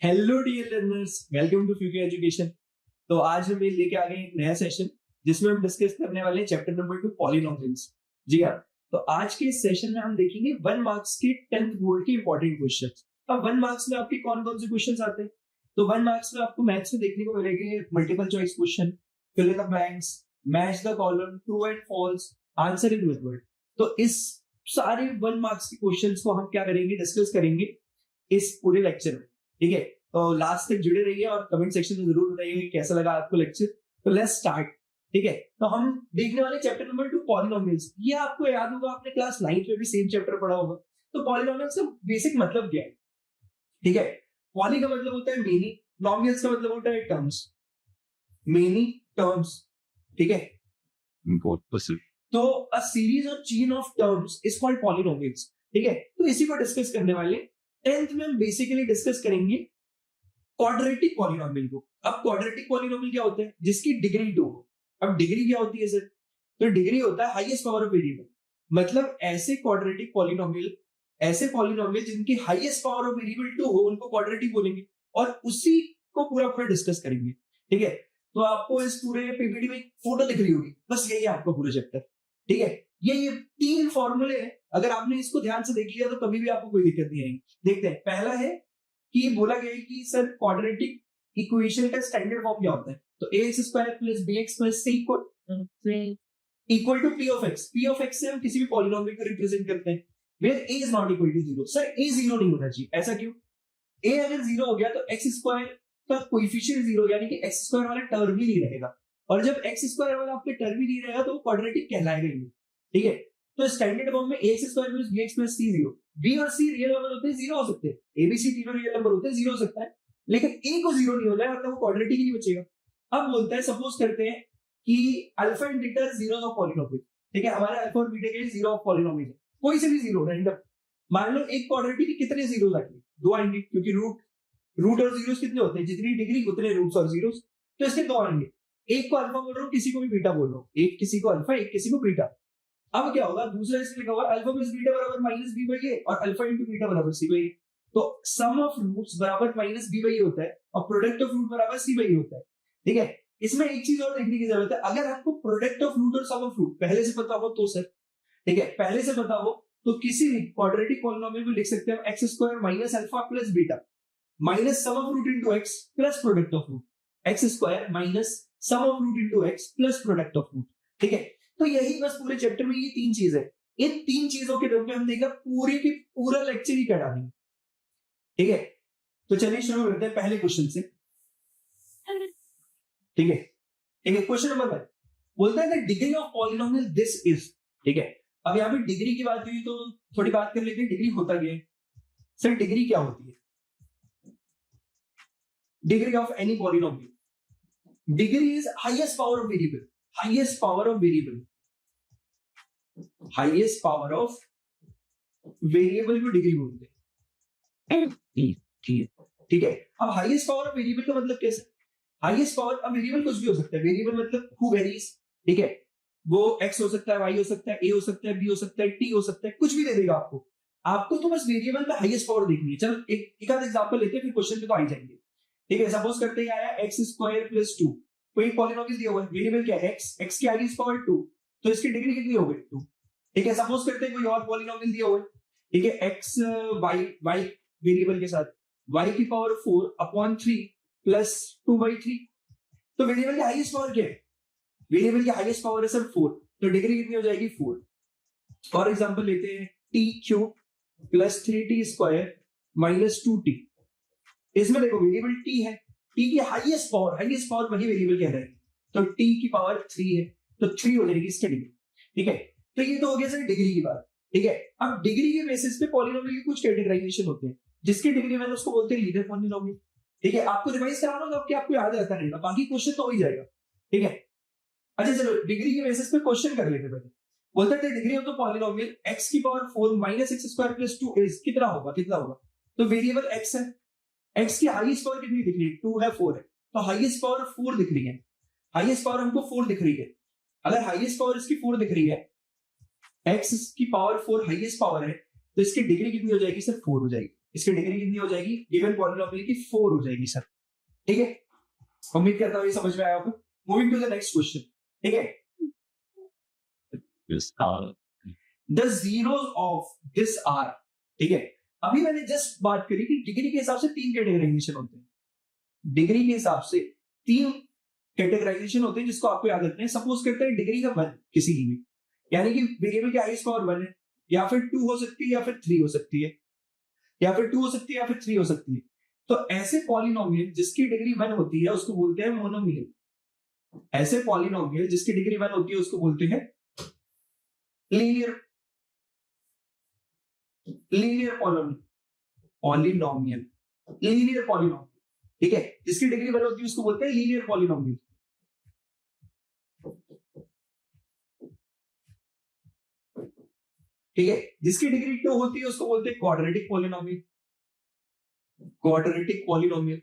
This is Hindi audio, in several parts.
Hello dear learners, welcome to फ्यूके एजुकेशन। तो आज हम लेके आ गए एक नया सेशन जिसमें हम डिस्कस करने वाले हैं चैप्टर नंबर 2 पॉलिनोमियल्स। जी हाँ, तो आज के इस सेशन में हम देखेंगे 1 मार्क्स के 10th बोर्ड के इंपॉर्टेंट क्वेश्चंस। अब 1 मार्क्स में आपके कौन कौन से क्वेश्चंस आते हैं? तो 1 मार्क्स में आपको मैथ्स में देखने को मिलेंगे multiple choice question, fill in the blanks, match the column, true and false, answer in with word. तो इस सारे 1 मार्क्स के क्वेश्चंस को हम क्या करेंगे, डिस्कस करेंगे इस पूरे लेक्चर में। ठीक है, तो लास्ट तक जुड़े रहिए और कमेंट सेक्शन में जरूर बताइए कि कैसा लगा आपको लेक्चर। तो लेट्स स्टार्ट। ठीक है, तो हम देखने वाले चैप्टर नंबर 2 पॉलिनोमियल्स। ये आपको याद होगा, आपने क्लास 9th में भी सेम चैप्टर पढ़ा होगा। तो पॉलिनोमियल्स का बेसिक मतलब क्या है? ठीक है, पॉली का मतलब होता है मेनी, नॉमियल्स का मतलब होता है टर्म्स, मेनी टर्म्स। ठीक है, बहुत पसंद। तो अ सीरीज और chain of terms is called polynomials. ठीक है, तो इसी को डिस्कस करने वाले 10th में हम बेसिकली डिस्कस करेंगे क्वाड्रेटिक पॉलिनोमियल को। अब क्वाड्रेटिक पॉलिनोमियल क्या होता है? जिसकी डिग्री 2 हो। अब डिग्री क्या होती है सर? तो डिग्री होता है हाईएस्ट पावर ऑफ वेरिएबल। मतलब ऐसे क्वाड्रेटिक पॉलिनोमियल, ऐसे पॉलिनोमियल जिनकी हाईएस्ट पावर ऑफ वेरिएबल 2 हो, उनको क्वाड्रेटिक बोलेंगे और उसी को पूरा पूरा डिस्कस करेंगे। ठीक है, तो आपको इस पूरे पीपीटी में फोटो दिख रही होगी, बस यही है आपका पूरा चैप्टर। ठीक है, ये 3 फॉर्मूले हैं। अगर आपने इसको ध्यान से देख लिया तो कभी भी आपको कोई दिक्कत नहीं आएगी। देखते हैं, पहला है कि बोला गया है कि सर क्वाड्रेटिक इक्वेशन का स्टैंडर्ड फॉर्म क्या होता है? तो ax square plus bx plus c equal to p of x। p of x से हम किसी भी पॉलिनोमियल को रिप्रेजेंट करते हैं where a is not equal to 0। Sir a 0 नहीं होना चाहिए, ऐसा क्यों? a अगर 0 हो गया तो x स्क्वायर का कोएफिशिएंट 0, यानी कि x स्क्वायर वाला टर्म ही नहीं रहेगा। और जब x स्क्वायर वाला आपके टर्म ही नहीं रहेगा तो वो क्वाड्रेटिक कहलाएगा ही नहीं। ठीक है, तो स्टैंडर्ड फॉर्म में ax square plus bx plus c 0। b और c रियल नंबर होते हैं, 0 हो सकते हैं। a b c तीनों रियल नंबर होते हैं, 0 हो सकता है। लेकिन a को 0 नहीं होना है, मतलब वो क्वाड्रेटिक ही नहीं बचेगा। अब बोलता है, सपोज करते हैं कि alpha and beta zeros of polynomial. ठीक है, हमारे अल्फा और बीटा के जीरो ऑफ पॉलिनोमियल है, कोई से भी जीरो रैंडम। मान लो एक क्वाड्रेटिक के कितने जीरोस आएंगे? 2 आएंगे, क्योंकि रूट और जीरोस कितने होते हैं? जितनी डिग्री उतने रूट्स और जीरोस, तो इसके 2 आएंगे। एक को अल्फा बोल रहा हूँ, किसी को भी बीटा बोल रहा हूँ, एक किसी को अल्फा, एक किसी को बीटा। अब क्या होगा? दूसरा इसमें लिखा होगा अल्फा प्लस बीटा बराबर माइनस बी बाई ए और अल्फा इंटू बीटा बराबर सी बाई ए। तो सम ऑफ रूट्स बराबर माइनस बी बाई ए होता है और प्रोडक्ट ऑफ रूट बराबर सी बाई ए होता है। ठीक है, इसमें एक चीज और देखने की जरूरत है। अगर आपको प्रोडक्ट ऑफ रूट और सम ऑफ रूट पहले से पता हो तो सर, ठीक है, पहले से पता हो तो किसी भी क्वाड्रेटिक पॉलिनोमियल को लिख सकते हैं x square minus alpha plus beta minus sum of root into x plus product of root, x square minus sum of root into x plus product of root. ठीक है, तो यही बस पूरे चैप्टर में ये 3 चीज है। इन 3 चीजों के दम पे हम देखेंगे पूरी की पूरा लेक्चर ही करा देंगे। ठीक है, तो चलिए शुरू करते हैं पहले क्वेश्चन से। ठीक है, क्वेश्चन नंबर 1 बोलता है the degree of polynomial this is. ठीक है, अब यहाँ पे डिग्री की बात हुई तो थोड़ी बात कर लेते हैं डिग्री होता क्या है। सर डिग्री क्या होती है? Degree of any polynomial, degree is highest power of variable. Highest power of variable, highest power of variable को डिग्री बोलते हैं। ठीक है, अब हाईएस्ट पावर ऑफ वेरिएबल का मतलब कैसे? हाईएस्ट पावर, अब वेरिएबल कुछ भी हो सकता है। वेरिएबल मतलब हु वेरीज। ठीक है, वो x हो सकता है, y हो सकता है, a हो सकता है, b हो सकता है, t हो सकता है, कुछ भी दे देगा आपको। आपको तो बस वेरिएबल का हाईएस्ट पावर देखनी है। चलो एक आध एग्जांपल लेते हैं, फिर क्वेश्चन पे तो आ ही जाएंगे। ठीक है, सपोज करते हैं आया x स्क्वायर प्लस 2, कोई पॉलिनोमियल दिया हुआ है, वेरिएबल क्या है? x की हाईएस्ट पावर 2, तो इसकी डिग्री कितनी हो गई? 2। ठीक है, सपोज करते हैं कोई और पॉलिनोमियल दिया हुआ है। ठीक है, x y वेरिएबल के साथ y की पावर 4 अपॉन 3 प्लस 2/3, तो वेरिएबल की हाईएस्ट पावर क्या है? वेरिएबल की हाईएस्ट पावर है सर 4, तो डिग्री कितनी हो जाएगी? 4। और एग्जांपल लेते हैं t cube plus 3t square minus 2t। इसमें देखो वेरिएबल t है, t की हाईएस्ट पावर वही वेरिएबल कह रहे हैं, तो t की पावर 3 है, तो 3 हो जाएगी इसकी डिग्री। ठीक है, तो ये तो हो गया सर डिग्री की बात। ठीक है, अब डिग्री के बेसिस पे पॉलिनोमियल की कुछ कैटेगराइजेशन होते हैं, जिसकी डिग्री मैंने उसको बोलते हैं लीनियर पॉलिनोमियल। ठीक है, आपको रिवाइज कराना होगा कि आपको याद रहता रहेगा, बाकी क्वेश्चन तो हो ही जाएगा। ठीक है, अच्छा चलो डिग्री के बेसिस पे क्वेश्चन कर लेते हैं। पहले बोलते हैं degree of the polynomial x की power 4 minus x square plus 2 is कितना होगा? तो वेरिएबल x है, x की हाईएस्ट पावर कितनी दिख रही है? 2 है, 4 है, तो हाईएस्ट पावर 4 दिख रही है। हाईएस्ट पावर हमको 4 दिख रही है। अगर हाईएस्ट पावर इसकी 4 दिख रही है, x की पावर 4 हाईएस्ट पावर है, तो इसकी डिग्री कितनी हो जाएगी सर? 4 हो जाएगी। इसकी डिग्री कितनी हो जाएगी गिवन पॉलिनोमियल की 4 हो जाएगी सर। ठीक है, उम्मीद करता हूँ ये समझ में आया होगा। Moving to the next question. ठीक है, Yes. The zeros of this are. ठीक है, अभी मैंने जस्ट बात करी कि डिग्री के हिसाब से 3 कैटेगराइजेशन होते हैं। डिग्री के हिसाब से 3 कैटेगराइजेशन होते हैं जिसको आपको याद रखना है। सपोज करते हैं डिग्री का 1 किसी की भी, यानी कि वेरिएबल की हाईएस्ट पावर 1 है, या फिर 2 हो सकती है, या फिर 3 हो सकती है, या फिर 2 हो सकती है, या फिर 3 हो सकती है। तो ऐसे पॉलिनोमियल जिसकी डिग्री 1 होती है उसको बोलते हैं मोनोमियल। ऐसे पॉलिनोमियल जिसकी डिग्री 1 होती है उसको बोलते हैं लीनियर पॉलिनोमियल। Linear polynomial. ठीक है, जिसकी डिग्री 1 होती है उसको बोलते हैं लीनियर पॉलिनोमियल। ठीक है, जिसकी डिग्री 2 होती है उसको बोलते हैं क्वाड्रेटिक पॉलिनोमियल। Quadratic polynomial.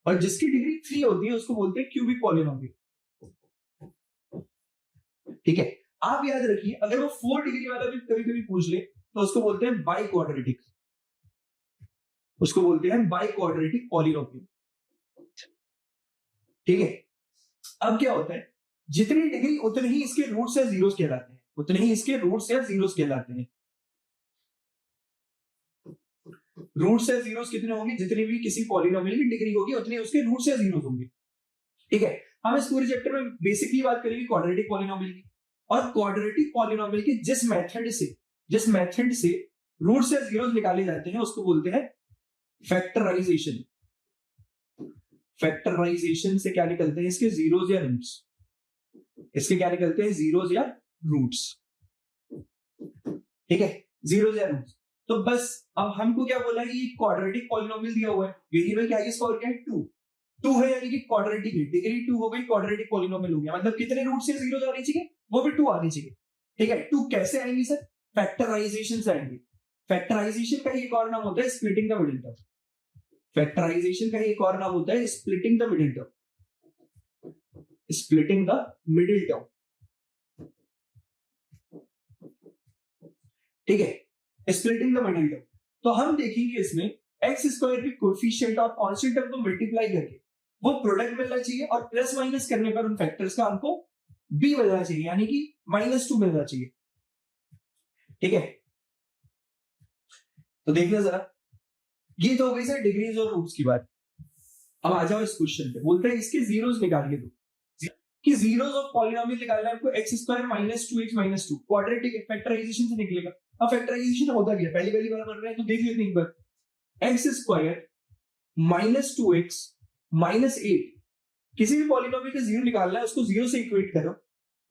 और जिसकी डिग्री 3 होती है उसको बोलते हैं क्यूबिक पॉलिनोमियल। ठीक है, आप याद रखिए अगर वो 4 डिग्री वाला भी कभी कभी पूछ ले तो उसको बोलते हैं बाई क्वाड्रेटिक। उसको बोलते हैं बाई क्वाड्रेटिक पॉलिनोमियल। ठीक है, अब क्या होता है, जितनी डिग्री उतने ही इसके रूट्स या जीरोस कहलाते हैं। उतने ही इसके रूट्स या जीरोस कहलाते हैं। रूट्स या जीरोस कितने होंगे, जितनी भी किसी पॉलिनोमियल की डिग्री होगी उतने उसके रूट्स या जीरोस होंगे। ठीक है, हम इस पूरे चैप्टर में बेसिकली बात करेंगे क्वाड्रेटिक पॉलिनोमियल की। और क्वाड्रेटिक पॉलिनोमियल के जिस मेथड से रूट्स या जीरोस निकाले जाते हैं उसको बोलते हैं फैक्टराइजेशन। फैक्टराइजेशन से क्या निकलते हैं इसके जीरोस या रूट्स। इसके क्या निकलते हैं जीरोस या रूट्स। ठीक है, जीरोस या रूट्स। तो बस अब हमको क्या बोला कि क्वाड्रेटिक पॉलिनोमियल दिया हुआ है, वेरिएबल क्या है स्कोर क्या है 2 है, यानी कि क्वाड्रेटिक है, डिग्री 2 हो गई, क्वाड्रेटिक पॉलिनोमियल हो गया। मतलब कितने रूट्स या जीरोस आने चाहिए, वो भी 2 आने चाहिए। ठीक है, 2 कैसे आएंगे सर, फैक्टराइजेशन से आएंगे। फैक्टराइजेशन का एक और नाम होता है splitting the middle term. Factorization का एक और नाम होता है splitting the middle term. Splitting the middle term. ठीक है, स्प्लिटिंग द मिडिल टर्म। तो हम देखेंगे इसमें एक्स स्क्वायर के कोएफिशिएंट और कांस्टेंट टर्म को मल्टीप्लाई करके वो प्रोडक्ट मिलना चाहिए, और प्लस माइनस करने पर उन फैक्टर्स का हमको बी मिलना चाहिए, यानी कि -2 मिलना चाहिए। ठीक है, तो देखना जरा, ये तो हो गई सर डिग्रीज और रूट्स की बात। अब आ जाओ इस क्वेश्चन पे, बोलते हैं इसके जीरोस निकालिए। दो कि जीरोस ऑफ पॉलिनोमियल निकालना है आपको, x square -2x -2 quadratic factorisation से निकलेगा। अब फैक्टराइजेशन होता क्या, पहली बार कर रहे हैं तो देख लेते हैं एक बार। एक्स स्क्वायर -2x -8, किसी भी पॉलिनोमियल का जीरो निकालना है उसको जीरो से इक्वेट करो,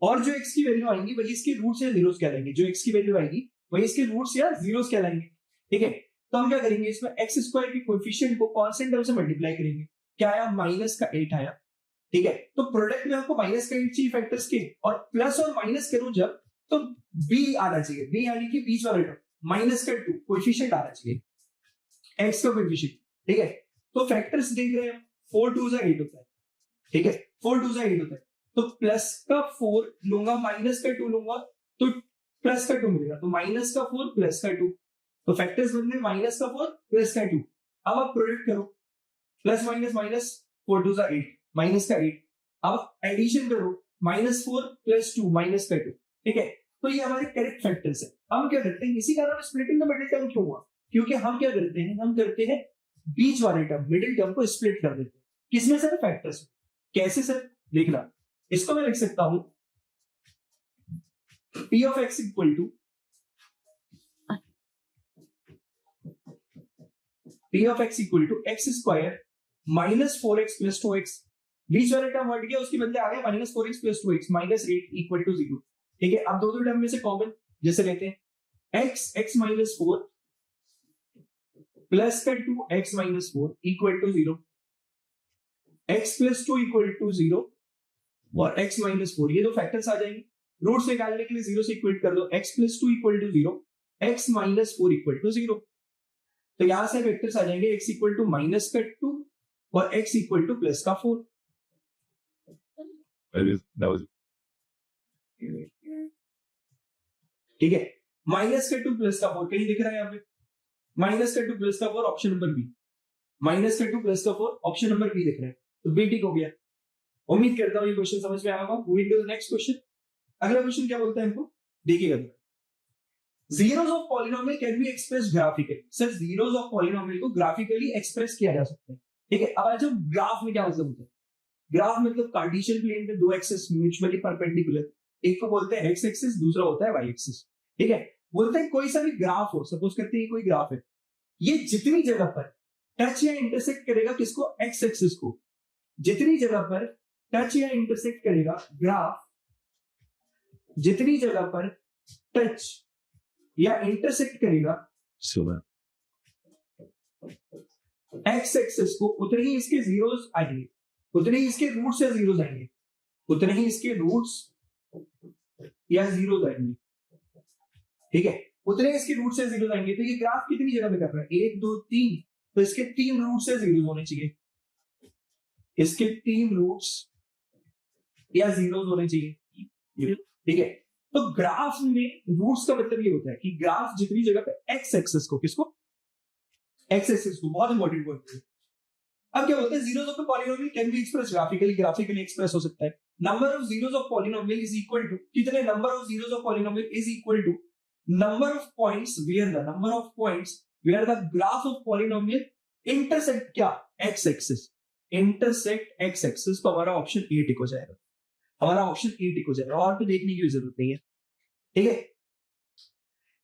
और जो एक्स की वैल्यू आएंगी वही इसके रूट्स या जीरोस कहलाएंगे। जो एक्स की वैल्यू आएगी वही इसके रूट्स या जीरोस कहलाएंगे। ठीक है, तो हम क्या करेंगे, इसमें एक्स स्क्वायर के कोएफिशिएंट को कांस्टेंट टर्म से मल्टीप्लाई करेंगे। क्या आया, -8 आया। ठीक है, तो प्रोडक्ट में आपको -8 चाहिए फैक्टर्स के, और प्लस और माइनस करूं जब तो बी आना चाहिए। बी यानी कि बीच वाला टर्म, -2 कोएफिशिएंट आना चाहिए, एक्स का कोएफिशिएंट। ठीक है, तो फैक्टर्स देख रहे हैं, 4 2 8 होता है। ठीक है, 4 2 8 होता है, तो प्लस का 4 लूंगा, माइनस का 2 लूंगा, तो प्लस का 2 मिलेगा। तो माइनस का 4 प्लस का 2, तो फैक्टर्स बन गए माइनस का 4 प्लस का 2। अब आप प्रोडक्ट करो, प्लस माइनस माइनस, 4 2 8, माइनस का 8। अब एडिशन करो, -4 + 2 माइनस का 2। ठीक है, तो ये हमारे करेक्ट फैक्टर्स है। हम क्या करते हैं, इसी कारण स्प्लिटिंग द मिडिल टर्म क्यों हुआ, क्योंकि हम क्या करते हैं, हम करते हैं बीच वाले टर्म मिडिल टर्म को स्प्लिट कर देते हैं। किसमें सर, फैक्टर्स। कैसे सर, देखना, इसको मैं लिख सकता हूं P of x equal to x square -4x + 2x। बीच वाले टर्म हट गया, उसके बदले आ गया -4x + 2x -8 इक्वल टू 0। ठीक है, अब दो टर्म में से कॉमन जैसे लेते हैं, x -4 प्लस का 2x -4 equal to 0, x + 2 equal to 0 और x -4, ये दो फैक्टर्स आ जाएंगे। रूट्स निकालने के लिए 0 से इक्वेट कर दो, x + 2 equal to 0, x -4 equal to 0। तो यहां से वेक्टर्स आ जाएंगे, x इक्वल टू -2 और x equal to +4। That was ठीक है, माइनस का 2 प्लस का 4 कहीं दिख रहा है यहाँ पे, माइनस का 2 प्लस का 4 ऑप्शन नंबर बी, माइनस का 2 प्लस का 4 ऑप्शन नंबर बी दिख रहा है, तो बी ठीक हो गया। उम्मीद करता हूँ ये क्वेश्चन समझ में आया होगा। Moving to the next question. अगला क्वेश्चन क्या बोलता है हमको, देखिएगा, zeros of polynomial can be expressed graphically। Sir zeros of polynomial को ग्राफिकली एक्सप्रेस किया जा सकता है, ठीक है। अब आज हम ग्राफ में क्या मतलब होता है, ग्राफ मतलब कार्टेशियन प्लेन पे दो एक्सिस म्यूचुअली परपेंडिकुलर, एक को बोलते हैं एक्स एक्सिस, दूसरा होता है वाई एक्सिस, ठीक है। बोलते हैं कोई सा भी ग्राफ हो, सपोज करते हैं कोई ग्राफ है, ये जितनी जगह पर टच या इंटरसेक्ट करेगा किसको, एक्स एक्सिस को, जितनी जगह पर टच या इंटरसेक्ट करेगा ग्राफ, जितनी जगह पर टच या इंटरसेक्ट करेगा एक्स एक्सिस को, उतने ही इसके जीरोस आएंगे, उतने ही इसके रूट्स या जीरोस आएंगे, उतने ही इसके रूट्स या जीरोस आएंगे, ठीक है, उतने इसके रूट्स या जीरोस आएंगे। तो ये ग्राफ कितनी जगह पे कर रहा है, 1 2 3, तो इसके 3 रूट्स या जीरोस होने चाहिए, इसके 3 रूट्स या जीरोस होने चाहिए, ठीक है। तो ग्राफ में रूट्स का मतलब ये होता है कि ग्राफ जितनी जगह पे एक्स एक्सिस को, किसको, एक्स एक्सिस को, बहुत इंपॉर्टेंट पॉइंट है। अब क्या बोलते हैं, zeros of the polynomial can be express graphically, graphically express हो सकता है। Number of zeros of polynomial is equal to, कितने number of zeros of polynomial is equal to number of points where the number of points where the graph of polynomial intersect क्या, x axis, intersect x axis. तो हमारा ऑप्शन ए टिक हो जाएगा, हमारा ऑप्शन ए टिक हो जाएगा, और तो देखने की जरूरत नहीं है, ठीक है।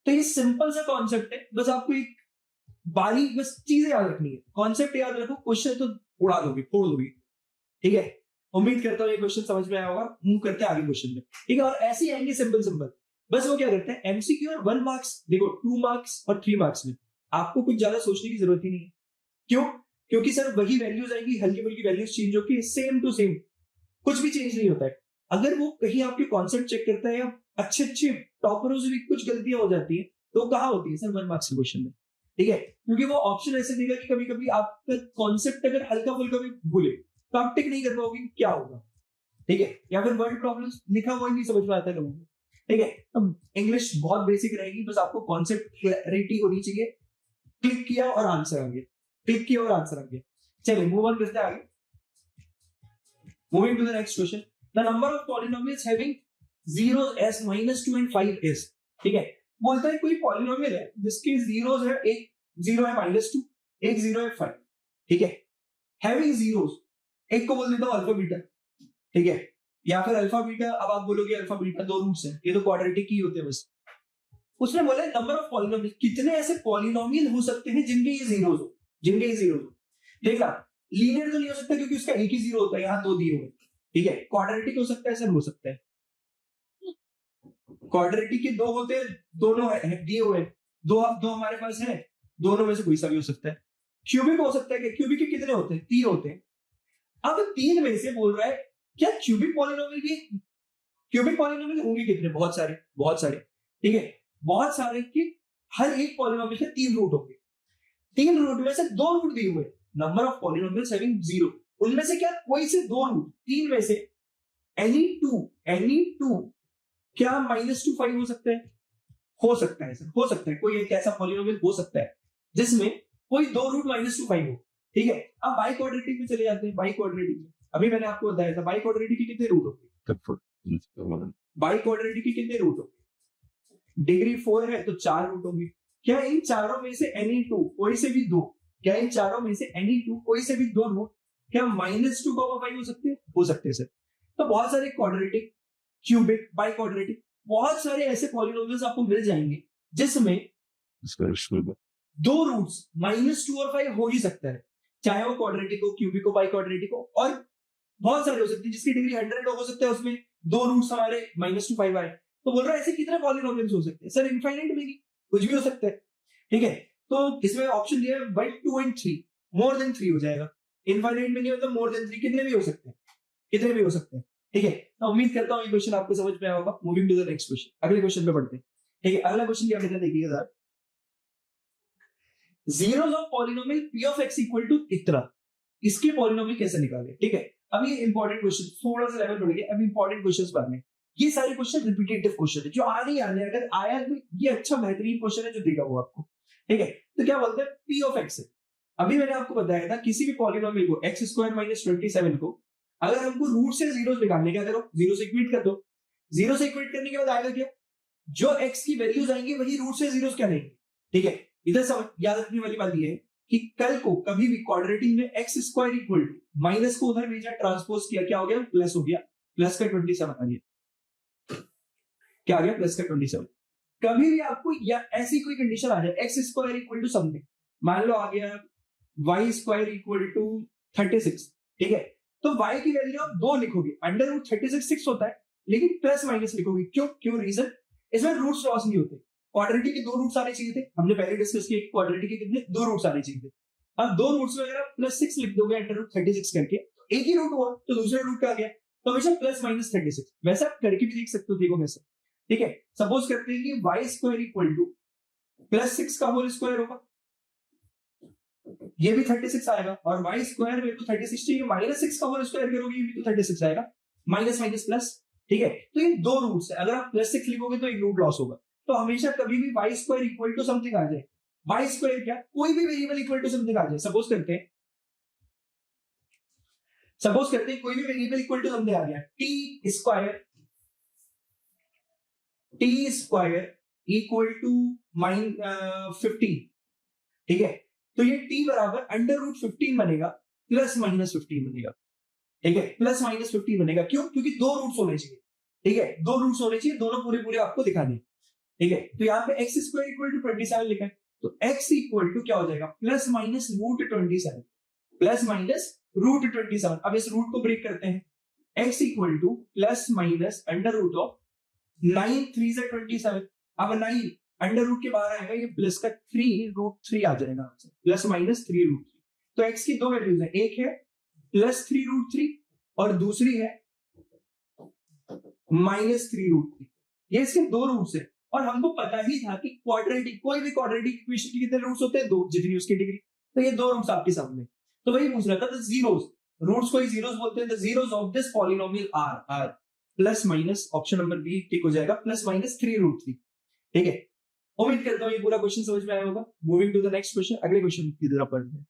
तो ये सिंपल सा कॉन्सेप्ट है, बस आपको एक बारीक बस चीजें याद रखनी है, कॉन्सेप्ट याद रखो, क्वेश्चन तो उड़ा दोगे, फोड़ दोगे, ठीक है। उम्मीद करता हूँ ये क्वेश्चन समझ में आया होगा। मूव करते हैं आगे क्वेश्चन में, ठीक है। और ऐसे ही आएंगे सिंपल सिंपल, बस वो क्या करते हैं, एमसीक्यू और 1 मार्क्स, देखो 2 मार्क्स और 3 मार्क्स में आपको कुछ ज्यादा सोचने की जरूरत ही नहीं है। क्यों, क्योंकि सर वही वैल्यूज आएगी, हल्की फुल्की वैल्यूज चेंज होगी, सेम टू सेम, कुछ भी चेंज नहीं होता है। अगर वो कहीं आपके कॉन्सेप्ट चेक करता है या अच्छे अच्छे टॉपरों से भी कुछ गलतियां हो जाती है, तो कहाँ होती है सर, 1 मार्क्स के क्वेश्चन में, ठीक है। क्योंकि वो ऑप्शन ऐसे देगा कि कभी कभी आपका कॉन्सेप्ट अगर हल्का फुल्का भी भूले तो आप टिक नहीं कर पाओगे क्या होगा, ठीक है। या फिर वर्ड प्रॉब्लम्स लिखा हुआ ही नहीं समझ में आता है लोगों को, ठीक है। तो इंग्लिश बहुत बेसिक रहेगी, बस आपको कॉन्सेप्ट क्लैरिटी होनी चाहिए। क्लिक किया और आंसर आ गया, क्लिक किया और आंसर आ गया। चलिए मूव ऑन करते हैं आगे। Moving to the next question, the number of polynomials having zeros s -2 and 5s, ठीक है। बोलता है कोई पॉलिनोमियल है जिसके जीरोस है, एक जीरो है -2, एक जीरो है 5, ठीक है। हैविंग जीरोस, एक को बोल देता हूं अल्फा बीटा, ठीक है, या फिर अल्फा बीटा। अब आप बोलोगे अल्फा बीटा 2 रूट्स हैं, ये तो क्वाड्रेटिक ही होते हैं बस। उसने बोला नंबर ऑफ पॉलिनोमियल, कितने ऐसे पॉलिनोमियल हो सकते हैं जिनके ये जीरोस हो, जिनके ये जीरोस हो। देखा, लीनियर तो नहीं हो सकता क्योंकि उसका एक ही जीरो होता है, यहां 2 दिए हुए, ठीक है। क्वाड्रेटिक हो सकता है सर, हो सकता है, क्वाड्रेटिक के 2 होते हैं, दोनों दिए हुए, दो हमारे पास है, दोनों में से कोई सा भी हो सकता है। क्यूबिक हो सकता है, कि क्यूबिक के कितने होते हैं, 3 होते हैं। अब 3 में से बोल रहा है क्या क्यूबिक पॉलिनोमियल भी, क्यूबिक पॉलिनोमियल होंगे कितने, बहुत सारे, बहुत सारे, ठीक है, बहुत सारे कि हर एक पॉलिनोमियल से 3 रूट होंगे, 3 रूट में से 2 रूट दिए हुए, नंबर ऑफ पॉलिनोमियल्स हैविंग 0, उनमें से क्या कोई से 2 रूट, 3 में से एनी टू क्या -2 5 हो सकता है, हो सकता है सर, हो सकता है, कोई एक ऐसा पॉलिनोमियल हो सकता है जिसमें कोई 2 रूट -2 5 हो, ठीक है। अब बाई क्वाड्रेटिक में चले जाते हैं, बाई क्वाड्रेटिक में अभी मैंने आपको बताया था, बाई क्वाड्रेटिक के कितने रूट होंगे, बाई क्वाड्रेटिक के कितने रूट होंगे, डिग्री 4 है तो 4 रूट होंगे। क्या इन चारों में से एनी 2 कोई से भी 2, क्या इन चारों में से एनी 2 कोई से भी 2 रूट क्या -2 5 हो सकते हैं, हो सकते हैं सर। तो बहुत सारे क्वाड्रेटिक, क्यूबिक, बाई क्वाड्रेटिक, बहुत सारे ऐसे पॉलिनोमियल्स आपको मिल जाएंगे जिसमें 2 रूट्स -2 और 5 हो ही सकता है, चाहे वो क्वाड्रेटिक हो, क्यूबिक हो, बाई क्वाड्रेटिक हो, और बहुत सारे हो सकते हैं जिसकी डिग्री 100 हो सकता है, उसमें 2 रूट्स हमारे -2 5 आए। तो बोल रहा है ऐसे कितने पॉलिनोमियल्स हो सकते हैं सर, इनफाइनाइट में नहीं, कुछ भी हो सकता है, ठीक है। तो इसमें ऑप्शन दिया है 1 2 and 3, मोर देन 3 हो जाएगा, इनफाइनाइट में नहीं होता, मोर देन 3 कितने भी हो सकते हैं, कितने भी हो सकते हैं, ठीक है। तो उम्मीद करता हूं ये क्वेश्चन आपको समझ में आया होगा। Moving to the next question, अगले क्वेश्चन पे बढ़ते हैं, ठीक है। अगला क्वेश्चन क्या कहता है देखिएगा sir, zeros of polynomial p of x equal to इतना, इसके पॉलिनोमियल कैसे निकाले, ठीक है। अब ये इंपॉर्टेंट क्वेश्चन, थोड़ा सा लेवल बढ़ गया, अब इंपॉर्टेंट क्वेश्चंस पढ़ने, ये सारे क्वेश्चन रिपीटेटिव क्वेश्चन है जो आने ही आने, अगर आया तो ये अच्छा बेहतरीन क्वेश्चन है जो देगा वो आपको, ठीक है। तो क्या बोलते हैं पी ऑफ एक्स है। अभी मैंने आपको बताया था किसी भी पॉलिनोमियल को एक्स स्क्वायर माइनस 27 को अगर हमको रूट से जीरो निकालने का, करो जीरो से इक्वेट कर दो, जीरो से इक्वेट करने के बाद आएगा क्या, जो एक्स की वैल्यूज आएंगी वही रूट से जीरो क्या लेंगे, ठीक है। इधर समझ याद रखने वाली बात ये है कि कल को कभी भी क्वाड्रेटिक में x square equal to minus को उधर भेजा ट्रांसपोज किया, क्या हो गया प्लस हो गया, प्लस का 27 आ गया, क्या आ गया प्लस का 27। कभी भी आपको या ऐसी कोई कंडीशन आ जाए x square equal to something, मान लो आ गया वाई स्क्वायर इक्वल टू 36, ठीक है। तो y की वैल्यू आप 2 लिखोगे, अंडर रूट 36 6 होता है, लेकिन प्लस माइनस लिखोगे, क्यों रीजन, इसमें रूट्स लॉस नहीं होते। क्वाड्रेटिक के 2 रूट्स आने चाहिए थे, हमने पहले डिस्कस किया क्वाड्रेटिक के कितने 2 रूट्स आने चाहिए थे। अब 2 रूट्स में अगर आप प्लस 6 लिख दोगे अंडर रूट 36 करके, तो एक ही रूट हुआ तो दूसरा रूट का आ गया, तो हमेशा प्लस माइनस 36 वैसा करके भी लिख सकते हो, देखो कैसा, ठीक है। सपोज करते हैं कि y square equal to plus 6 का होल स्क्वायर होगा, ये भी 36 आएगा, और y स्क्वायर में तो 36 चाहिए, माइनस 6 का होल स्क्वायर करोगे ये भी तो 36 आएगा, माइनस माइनस प्लस, ठीक है। तो ये 2 रूट्स है, अगर आप प्लस 6 लिखोगे तो एक रूट लॉस होगा, तो हमेशा कभी भी y square equal to something आ जाए, y स्क्वायर क्या कोई भी वेरिएबल इक्वल टू समथिंग आ जाए, सपोज करते हैं कोई भी वेरिएबल इक्वल टू समथिंग आ गया, t स्क्वायर इक्वल टू 15, ठीक है। तो ये t बराबर अंडर रूट 15 बनेगा, प्लस माइनस 15 बनेगा, ठीक है, प्लस माइनस 15 बनेगा, क्यों, क्योंकि 2 रूट्स होने चाहिए, ठीक है, 2 रूट्स होने चाहिए, दोनों पूरे आपको दिखा दें, ठीक है। तो यहाँ पे एक्स स्क्वायर इक्वल टू 27 लिखा है, तो x इक्वल टू क्या हो जाएगा plus minus root 27, plus minus root 27। अब इस रूट को ब्रेक करते हैं, x equal to plus minus under root of 9 3 से 27, अब 9 अंडर रूट के बाहर आएगा, ये प्लस का 3 रूट 3 आ जाएगा, प्लस माइनस 3 रूट 3। तो x की 2 वैल्यूज है, एक है प्लस 3 रूट 3 और दूसरी है माइनस 3 रूट 3, ये इसके 2 रूट्स है। और हमको पता ही था कि क्वाड्रेटिक कोई भी क्वाड्रेटिक इक्वेशन के कितने रूट्स होते हैं, 2, जितनी उसकी डिग्री, तो ये 2 रूट्स आपके सामने, तो वही पूछ रहा था, द जीरोस, रूट्स को ही जीरोस बोलते हैं, the zeros of this polynomial are plus minus, option number B tick हो जाएगा, प्लस माइनस 3 रूट 3, ठीक है। उम्मीद करता हूं ये पूरा क्वेश्चन समझ में आया होगा। Moving to the next question, अगले क्वेश्चन की तरफ पढ़ते हैं।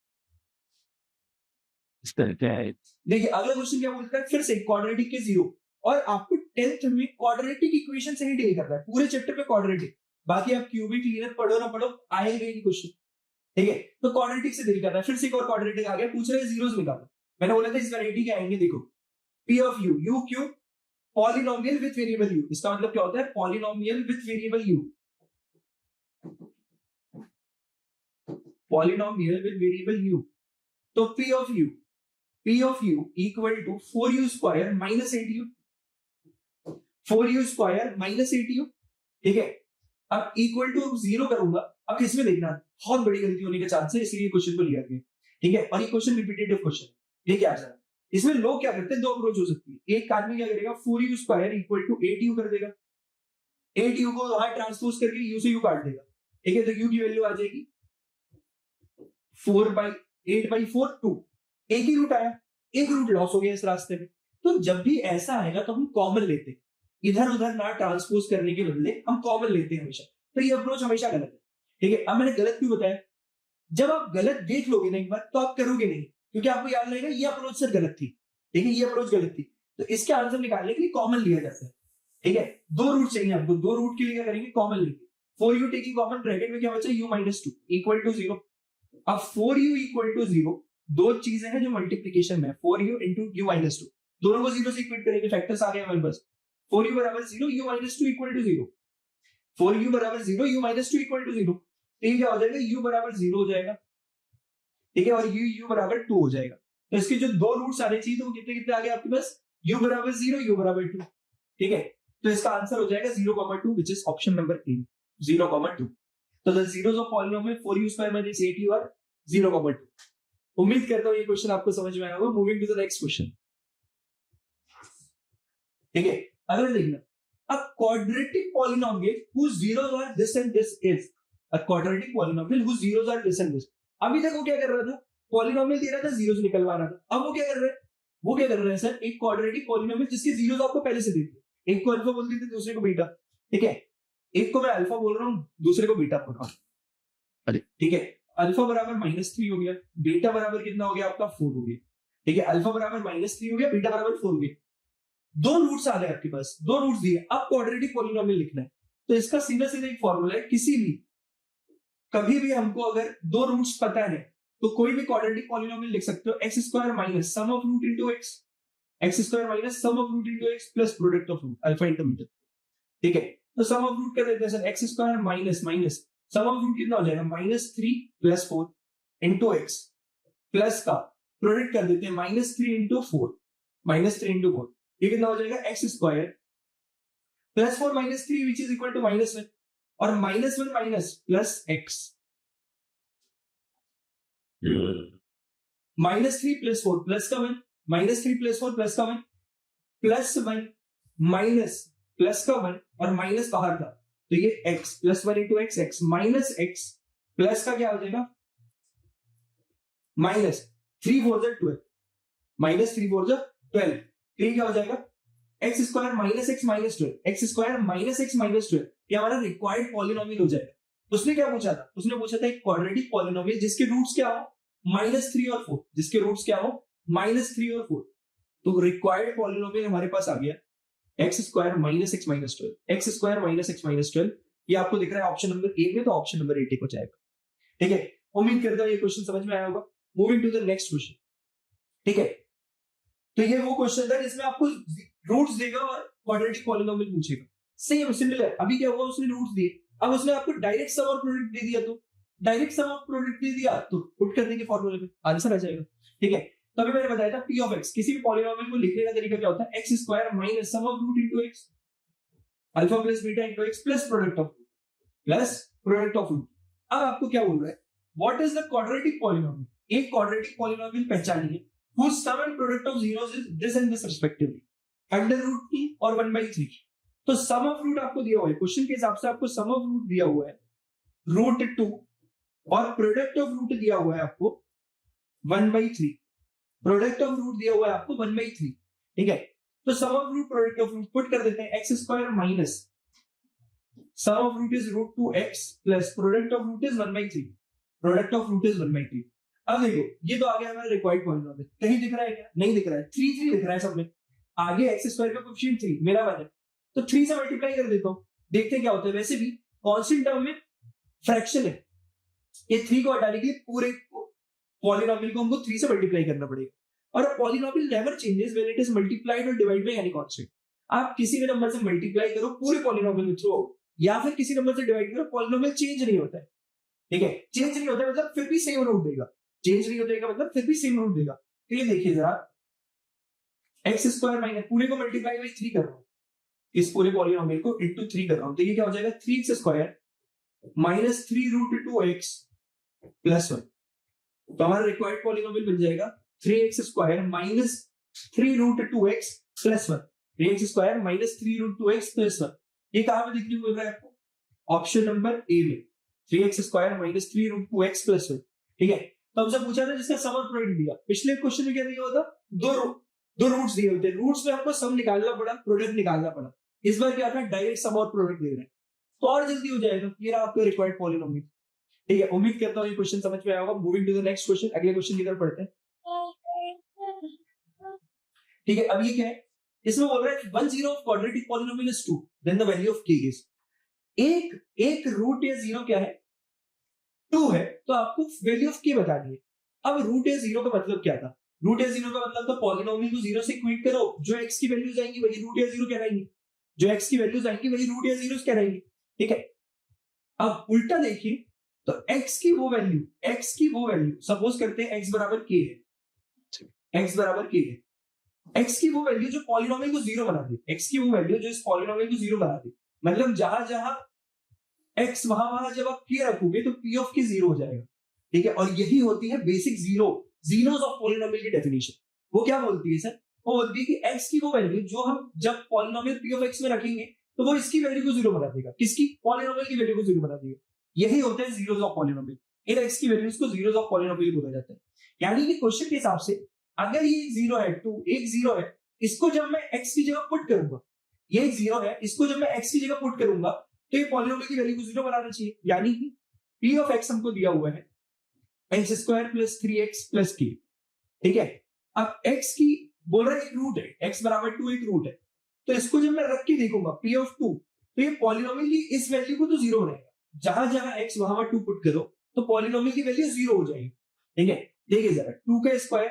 देखिए अगला क्वेश्चन क्या बोलता है, फिर से क्वाड्रेटिक के जीरो, और आपको 10th में क्वाड्रेटिक इक्वेशन से ही डील करना है, पूरे चैप्टर पे क्वाड्रेटिक, बाकी आप क्यूबिक लिनियर पढ़ो ना पढ़ो आएंगे ही क्वेश्चन, ठीक है। तो क्वाड्रेटिक से डील करना है, फिर से एक और क्वाड्रेटिक आ गया, पूछ रहे हैं जीरोस निकालो, मैंने बोला था इस वैरायटी के आएंगे, देखो p of u, u cube polynomial with variable u, इसका मतलब क्या होता है polynomial with variable u, polynomial with variable u, तो p of u equal to 4u square minus 8u, 4u square minus 8u, ठीक है। अब इक्वल टू 0 करूंगा, अब इसमें देखना बहुत बड़ी गलती होने के चांस है, इसीलिए क्वेश्चन को लिया गया, ठीक है। और ये क्वेश्चन रिपीटेटिव क्वेश्चन है, ये क्या है, इसमें लोग क्या करते हैं, 2 अप्रोच हो सकती है, एक आदमी क्या करेगा 4u square equal to 8u कर देगा, 8u को वहां ट्रांसपोज करके u से u काट देगा, ठीक है। तो u की वैल्यू आ जाएगी 4/8/4 2, एक ही रूट आया, एक रूट लॉस हो गया इस रास्ते में। तो जब भी ऐसा आएगा तो हम कॉमन लेते हैं, इधर उधर ना ट्रांसपोज करने के बदले हम कॉमन लेते हैं हमेशा, तो ये अप्रोच हमेशा गलत है, ठीक है। अब मैंने गलत क्यों बताया, जब आप गलत देख लोगे ना एक बार तो आप करोगे नहीं, क्योंकि आपको याद रहेगा ये अप्रोच सर गलत थी, ठीक है, ये अप्रोच गलत थी। तो इसके आंसर निकालने के लिए कॉमन लिया जाता है, ठीक है। 2 रूट चाहिए आपको, 2 रूट के लिए क्या करेंगे कॉमन लेंगे, 4u टेकिंग कॉमन, ब्रैकेट में क्या बचा u-2 इक्वल टू 0। अब 4u इक्वल टू 0, 2 चीजें हैं जो मल्टीप्लीकेशन में है, 4u इंटू u-2, दोनों को 0 से इक्वेट करेंगे, फैक्टर्स आ गए हमारे पास, 4u बराबर 0 u-2 इक्वल टू 0, 4u बराबर 0 u-2 इक्वल टू 0, तो ये क्या हो जाएगा u बराबर 0 हो जाएगा, ठीक है, और u बराबर 2 हो जाएगा। तो इसके जो 2 रूट्स आने चाहिए तो वो कितने कितने आ गए आपके पास, u बराबर 0 u बराबर 2, ठीक है। तो इसका आंसर हो जाएगा 0,2 which is option number A, 0,2। तो the zeros of polynomial 4u square minus 8u are 0,2। उम्मीद करता हूं ये क्वेश्चन आपको समझ में आया होगा। Moving to the next question, ठीक है। अगला देखना, a quadratic polynomial whose zeros are this and this is a quadratic polynomial whose zeros are this and this। अभी तक वो क्या कर रहा था, पॉलिनोमियल दे रहा था, जीरोस निकलवा रहा था। अब वो क्या कर रहा है, सर एक क्वाड्रेटिक पॉलिनोमियल जिसके जीरोस आपको पहले से दे दिए, एक को अल्फा बोल देते दूसरे को बीटा, ठीक है, एक को मैं अल्फा बोल रहा हूँ दूसरे को बीटा बोल रहा हूँ, ठीक है, अल्फा बराबर -3 हो गया, बीटा बराबर कितना हो गया आपका 4 हो गया, ठीक है, अल्फा बराबर -3 हो गया, बीटा बराबर 4 हो गया, दो रूट्स आ गए आपके पास, दो रूट्स दिए, अब क्वाड्रेटिक पॉलिनोमियल लिखना है, तो इसका सीधा सीधा एक फॉर्मूला है, किसी भी कभी भी हमको अगर दो रूट्स पता है तो कोई भी क्वाड्रेटिक पॉलिनोमियल लिख सकते हो, x square minus sum of root into x square minus sum of root into x plus product of root alpha into beta, ठीक है, तो सम ऑफ रूट कर देते हैं sir, x square minus minus sum of root कितना हो जाएगा -3 + 4 इनटू x प्लस का प्रोडक्ट कर देते हैं -3 इंटू 4, -3 इंटू 4, ये कितना हो जाएगा x square plus 4 -3 which is equal to -1 और -1 माइनस प्लस x -3 + 4 प्लस का 1 -3 + 4 प्लस का 1 प्लस 1 माइनस प्लस का 1 और माइनस बाहर था तो ये x plus 1 into x, x minus x plus का क्या हो जाएगा -3 4 12 -3 4 12, ये क्या हो जाएगा x square minus x minus 12, x square minus x minus 12, ये हमारा रिक्वायर्ड पॉलिनोमियल हो जाएगा। उसने क्या पूछा था, उसने पूछा था एक क्वाड्रेटिक पॉलिनोमियल जिसके रूट्स क्या हो -3 और 4, जिसके रूट्स क्या हो -3 और 4, तो रिक्वायर्ड पॉलिनोमियल हमारे पास आ गया x square minus x minus 12, x square minus x minus 12, ये आपको दिख रहा है ऑप्शन नंबर ए में, तो ऑप्शन नंबर 8 हो जाएगा, ठीक है। उम्मीद करता हूं ये क्वेश्चन समझ में आया होगा। Moving to the next question, ठीक है, तो ये वो क्वेश्चन था जिसमें आपको रूट्स देगा और क्वाड्रेटिक पॉलिनोमियल पूछेगा, सेम सिमिलर। अभी क्या हुआ, उसने रूट्स दिए, अब उसने आपको डायरेक्ट सम और प्रोडक्ट दे दिया, तो डायरेक्ट सम और प्रोडक्ट दे दिया तो पुट कर देंगे फॉर्मूले में, आंसर आ जाएगा, ठीक है। तो अभी मैंने बताया था p ऑफ x, किसी भी पॉलिनोमियल को लिखने का तरीका क्या होता है, x square minus sum of root into x alpha plus beta into x plus product of root. अब आपको क्या बोल रहा है, what is the quadratic polynomial, एक क्वाड्रेटिक पॉलिनोमियल पहचानिए whose sum and product of zeros is this and this respectively, under root 2 और 1/3। तो सम ऑफ रूट आपको दिया हुआ है, क्वेश्चन के हिसाब से आपको सम ऑफ रूट दिया हुआ है √2 और प्रोडक्ट ऑफ रूट दिया हुआ है आपको 1/3, प्रोडक्ट ऑफ रूट दिया हुआ है आपको 1/3, ठीक है। तो सम of root product of root put कर देते हैं, x square minus sum of root is √2x plus product of root is 1/3, product of root is 1/3। अब देखो ये तो आ गया हमारा रिक्वायर्ड पॉलिनोमियल, कहीं दिख रहा है क्या, नहीं दिख रहा है, 3 3 दिख रहा है सब में, आगे x स्क्वायर का कोएफिशिएंट 3 मेरा वाला, तो 3 से मल्टीप्लाई कर देता हूं, देखते हैं क्या होता है। वैसे भी कांस्टेंट टर्म में फ्रैक्शन है, ये 3 को हटाने के लिए पूरे पॉलिनोमियल को हमको 3 से मल्टीप्लाई करना पड़ेगा, और polynomial never changes when it is multiplied और डिवाइड बाय एनी कांस्टेंट। आप किसी भी नंबर से मल्टीप्लाई करो पूरे पॉलिनोमियल में थ्रू, या फिर किसी नंबर से डिवाइड करो, पॉलिनोमियल चेंज नहीं होता है, ठीक है, चेंज नहीं होता है मतलब फिर भी सेम रूट देगा, चेंज नहीं होता मतलब फिर भी सेम रूट देगा। तो ये देखिए जरा, x स्क्वायर माइनस पूरे को मल्टीप्लाई बाय 3 कर रहा हूं, इस पूरे पॉलिनोमियल को इनटू 3 कर रहा हूं, तो ये क्या हो जाएगा 3x square minus 3√2x plus 1, तो हमारा रिक्वायर्ड पॉलिनोमियल बन जाएगा 3x square minus 3√2x plus 1, 3x square minus 3√2x plus 1। ये कहां पे देखने को मिल रहा है आपको, ऑप्शन नंबर ए में, 3x square minus 3√2x plus 1, ठीक है। तो हमसे पूछा था जिसका सम और प्रोडक्ट दिया, पिछले क्वेश्चन में क्या दिया होता, दो रूट्स दिए होते हैं, रूट्स में हमको सम निकालना पड़ा, प्रोडक्ट निकालना पड़ा, इस बार क्या था डायरेक्ट सम और प्रोडक्ट दे रहे हैं, तो और जल्दी हो जाएगा, ये रहा आपका रिक्वायर्ड पॉलिनोमियल, ठीक है। उम्मीद करता हूं ये क्वेश्चन समझ में आया होगा। Moving to the next question, अगले क्वेश्चन की तरफ पढ़ते हैं, ठीक है। अब ये क्या है, इसमें बोल रहा है 1 0 of quadratic polynomial is 2, then the value of k is, एक रूट या जीरो क्या है 2 है, तो आपको वैल्यू ऑफ k बतानी है। अब रूट या जीरो का मतलब क्या था, रूट या जीरो का मतलब तो पॉलिनोमियल को जीरो से इक्वेट करो, जो x की वैल्यूज आएंगी वही रूट या जीरो कहलाएंगी, जो x की वैल्यूज आएंगी वही रूट या जीरो कहलाएंगी, ठीक है। अब उल्टा देखिए, तो x की वो वैल्यू सपोज करते हैं x बराबर k है, x बराबर k है, x की वो वैल्यू जो पॉलिनोमियल को जीरो बना दे, x की वो वैल्यू जो इस पॉलिनोमियल को जीरो बना दे, मतलब जहां जहां x वहां जब आप k रखोगे तो p ऑफ k जीरो हो जाएगा, ठीक है। और यही होती है बेसिक जीरोस ऑफ पॉलिनोमियल की डेफिनेशन। वो क्या बोलती है सर, वो बोलती है कि x की वो वैल्यू जो हम जब पॉलिनोमियल p ऑफ x में रखेंगे तो वो इसकी वैल्यू को जीरो बना देगा, किसकी, पॉलिनोमियल की वैल्यू को जीरो बना देगा, यही होता है zeros of polynomial, in x की वैल्यूज को जीरोस ऑफ पॉलिनोमियल बोला जाता है। यानी कि क्वेश्चन के हिसाब से अगर ये जीरो है, 2 एक जीरो है, इसको जब मैं x की जगह पुट करूंगा, ये 0 है, इसको जब मैं x की जगह पुट करूंगा तो ये पॉलिनोमियल की वैल्यू को 0 बनाना चाहिए, यानी कि p ऑफ x हमको दिया हुआ है x square plus 3x plus k, ठीक है। अब x की बोल रहा है एक रूट है, x बराबर 2 एक रूट है, तो इसको जब मैं रख के देखूंगा p ऑफ 2, तो ये पॉलिनोमियल की इस वैल्यू को तो 0 बनाएगा, जहां जहां x वहां 2 पुट करो तो पॉलिनोमियल की वैल्यू 0 हो जाएगी, ठीक है। देखिए जरा 2 का स्क्वायर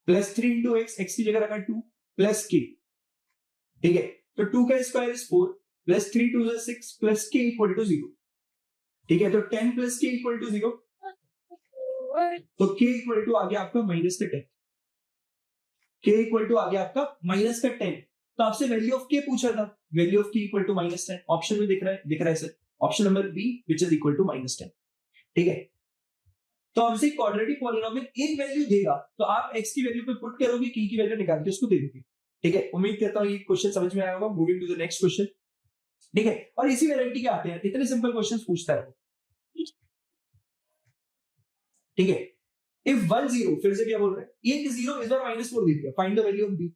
प्लस 3 इंटू x की जगह रखा 2 प्लस k, ठीक है। तो 2 का square is 4 plus 3 2 6 plus k equal to 0, ठीक है। तो 10 प्लस k इक्वल टू 0, तो k इक्वल टू आ गया आपका माइनस का 10, k इक्वल टू आ गया आपका माइनस का 10। तो आपसे वैल्यू ऑफ k पूछा था, value of k equal to minus 10 option में दिख रहा है sir, option number B which is equal to minus 10, ठीक है। तो हमसे क्वाड्रेटिक पॉलिनोमियल एक वैल्यू देगा तो आप x की वैल्यू पे पुट करोगे, k की वैल्यू निकाल के उसको दे दोगे, ठीक है। उम्मीद करता हूं ये क्वेश्चन समझ में आया होगा। Moving to the next question, ठीक है। और इसी वैरायटी के आते हैं, इतने सिंपल क्वेश्चंस पूछता है वो, ठीक है। इफ 1 0, फिर से क्या बोल रहे हैं, एक 0 इस बार -4 दे दिया, find the value of b।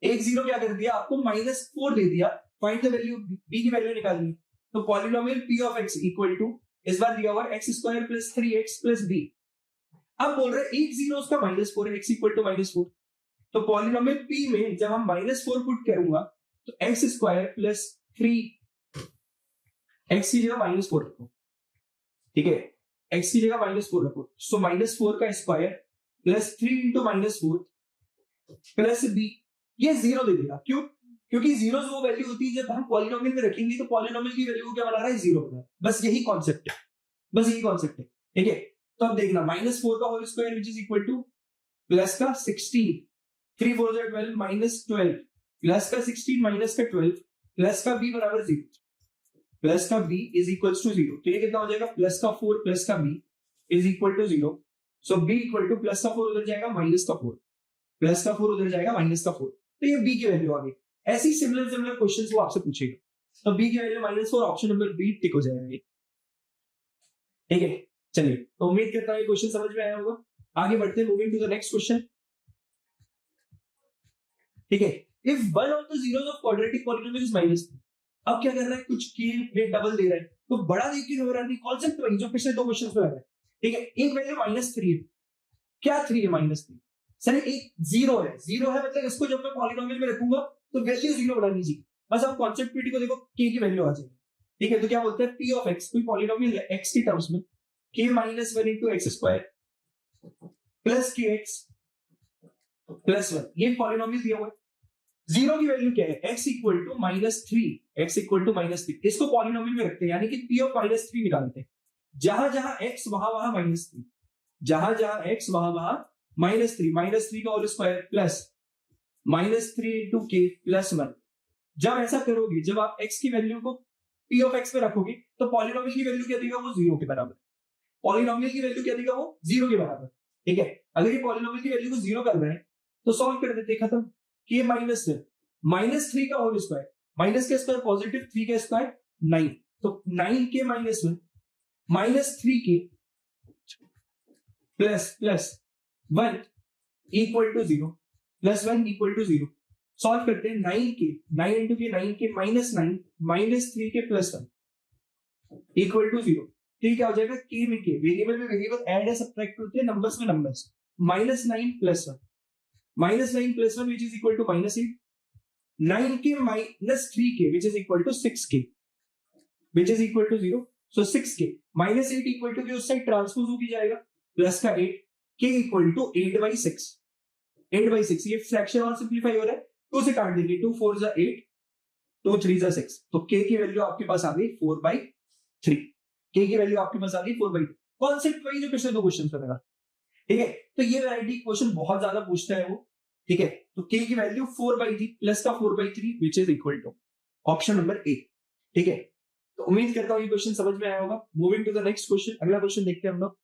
एक 0 क्या कर दिया आपको, -4 दे दिया, find the value of b की वैल्यू निकालनी। तो polynomial p of x equal to इस बार दिया हुआ x square plus 3x plus b। अब बोल रहे हैं एक 0 उसका -4 है, x इक्वल टू -4, तो पॉलिनोमियल p में जब हम -4 पुट करूंगा तो x स्क्वायर प्लस 3 x की जगह -4 रखो, ठीक है। x की जगह -4 रखो, सो -4 का square plus 3 into -4 plus b, ये 0 दे देगा। क्यों? क्योंकि 0 वो वैल्यू होती है जब हम पॉलिनोमियल में रखेंगे तो पॉलिनोमियल की वैल्यू को क्या बना रहा है, 0 बना रहा है। बस यही कॉन्सेप्ट है, बस यही कॉन्सेप्ट है, ठीक है। तो अब देखना -4 का whole square which is equal to plus का 16, 3 4 12 -12 प्लस का 16 माइनस का 12 प्लस का b बराबर 0, प्लस का b इज इक्वल टू 0। तो ये कितना हो जाएगा, प्लस का 4 प्लस का b is equal to 0। So b equal to plus का 4 उधर जाएगा माइनस का 4, प्लस का 4 उधर जाएगा माइनस का 4, तो ये b की वैल्यू आ गई। ऐसी सिमिलर क्वेश्चंस वो आपसे पूछेगा, तो b की value -4, option number B tick हो जाएगा ये, ठीक है। चलिए, तो उम्मीद करता हूं ये क्वेश्चन समझ में आया होगा। आगे बढ़ते हैं, moving to the next question, ठीक है। If one of the zeros of quadratic polynomial is -3, अब क्या कर रहा है, कुछ k में डबल दे रहा है, तो बड़ा देख के घबरा नहीं, कॉन्सेप्ट वही जो पिछले दो क्वेश्चंस में लगा है, ठीक है। एक वैल्यू -3 है, क्या 3 है -3, सर एक 0 है, 0 है मतलब इसको जब मैं पॉलिनोमियल में रखूंगा तो वैल्यू 0 बनानी चाहिए। बस आप कॉन्सेप्ट पीटी को देखो, k की वैल्यू आ जाएगी, ठीक है। तो क्या बोलते हैं, p ऑफ x कोई पॉलिनोमियल है x की टर्म्स में, k -1 into x square plus kx plus 1, ये पॉलिनोमियल दिया हुआ है। 0 की वैल्यू क्या है, x equal to -3, x equal to -3, इसको पॉलिनोमियल में रखते हैं, यानी कि p ऑफ -3 निकालते हैं। जहां जहां x वहां वहां -3, जहां जहां x वहां वहां -3 का whole square plus -3 into k plus 1। जब ऐसा करोगे, जब आप x की वैल्यू को p ऑफ x में रखोगे तो पॉलिनोमियल की वैल्यू क्या देगा, वो 0 के बराबर। पॉलिनोमियल की वैल्यू क्या देगा, वो 0 के बराबर, ठीक है। अगर ये पॉलिनोमियल की वैल्यू को 0 कर रहे हैं तो सॉल्व कर देते, खत्म। k -3 का होल स्क्वायर, माइनस का स्क्वायर पॉजिटिव, 3 का स्क्वायर 9, तो 9k -1 -3k plus 1 equal to 0, plus 1 equal to 0। Solve करते हैं, 9k 9 इंटू के 9k -9 -3k plus 1 equal to 0। तो क्या हो जाएगा, k में k, वेरिएबल में वेरिएबल ऐड है सब्ट्रैक्ट होते हैं, नंबर्स में numbers, -9 plus 1 -9 plus 1 which is equal to -8, 9k minus 3k which is equal to 6k which is equal to 0, so 6k -8 equal to उस साइड ट्रांसपोज हो जाएगा, प्लस का 8, k equal to 8/6, 8/6, ये फ्रैक्शन और सिंपलीफाई हो रहा है, 2 से काट देंगे, 2 4 जा 8, 2 3 जा 6, तो k की वैल्यू आपके पास आ गई 4/3, k की वैल्यू आपके पास आ गई 4/3। कॉन्सेप्ट वही जो पिछले दो क्वेश्चन में लगा, ठीक है। तो ये वैरायटी क्वेश्चन बहुत ज्यादा पूछता है वो, ठीक है। तो k की वैल्यू 4/3 प्लस का 4/3 which is equal to option number A, ठीक है। तो उम्मीद करता हूं ये क्वेश्चन समझ में आया होगा। Moving to the next question, अगला क्वेश्चन देखते हैं हम लोग।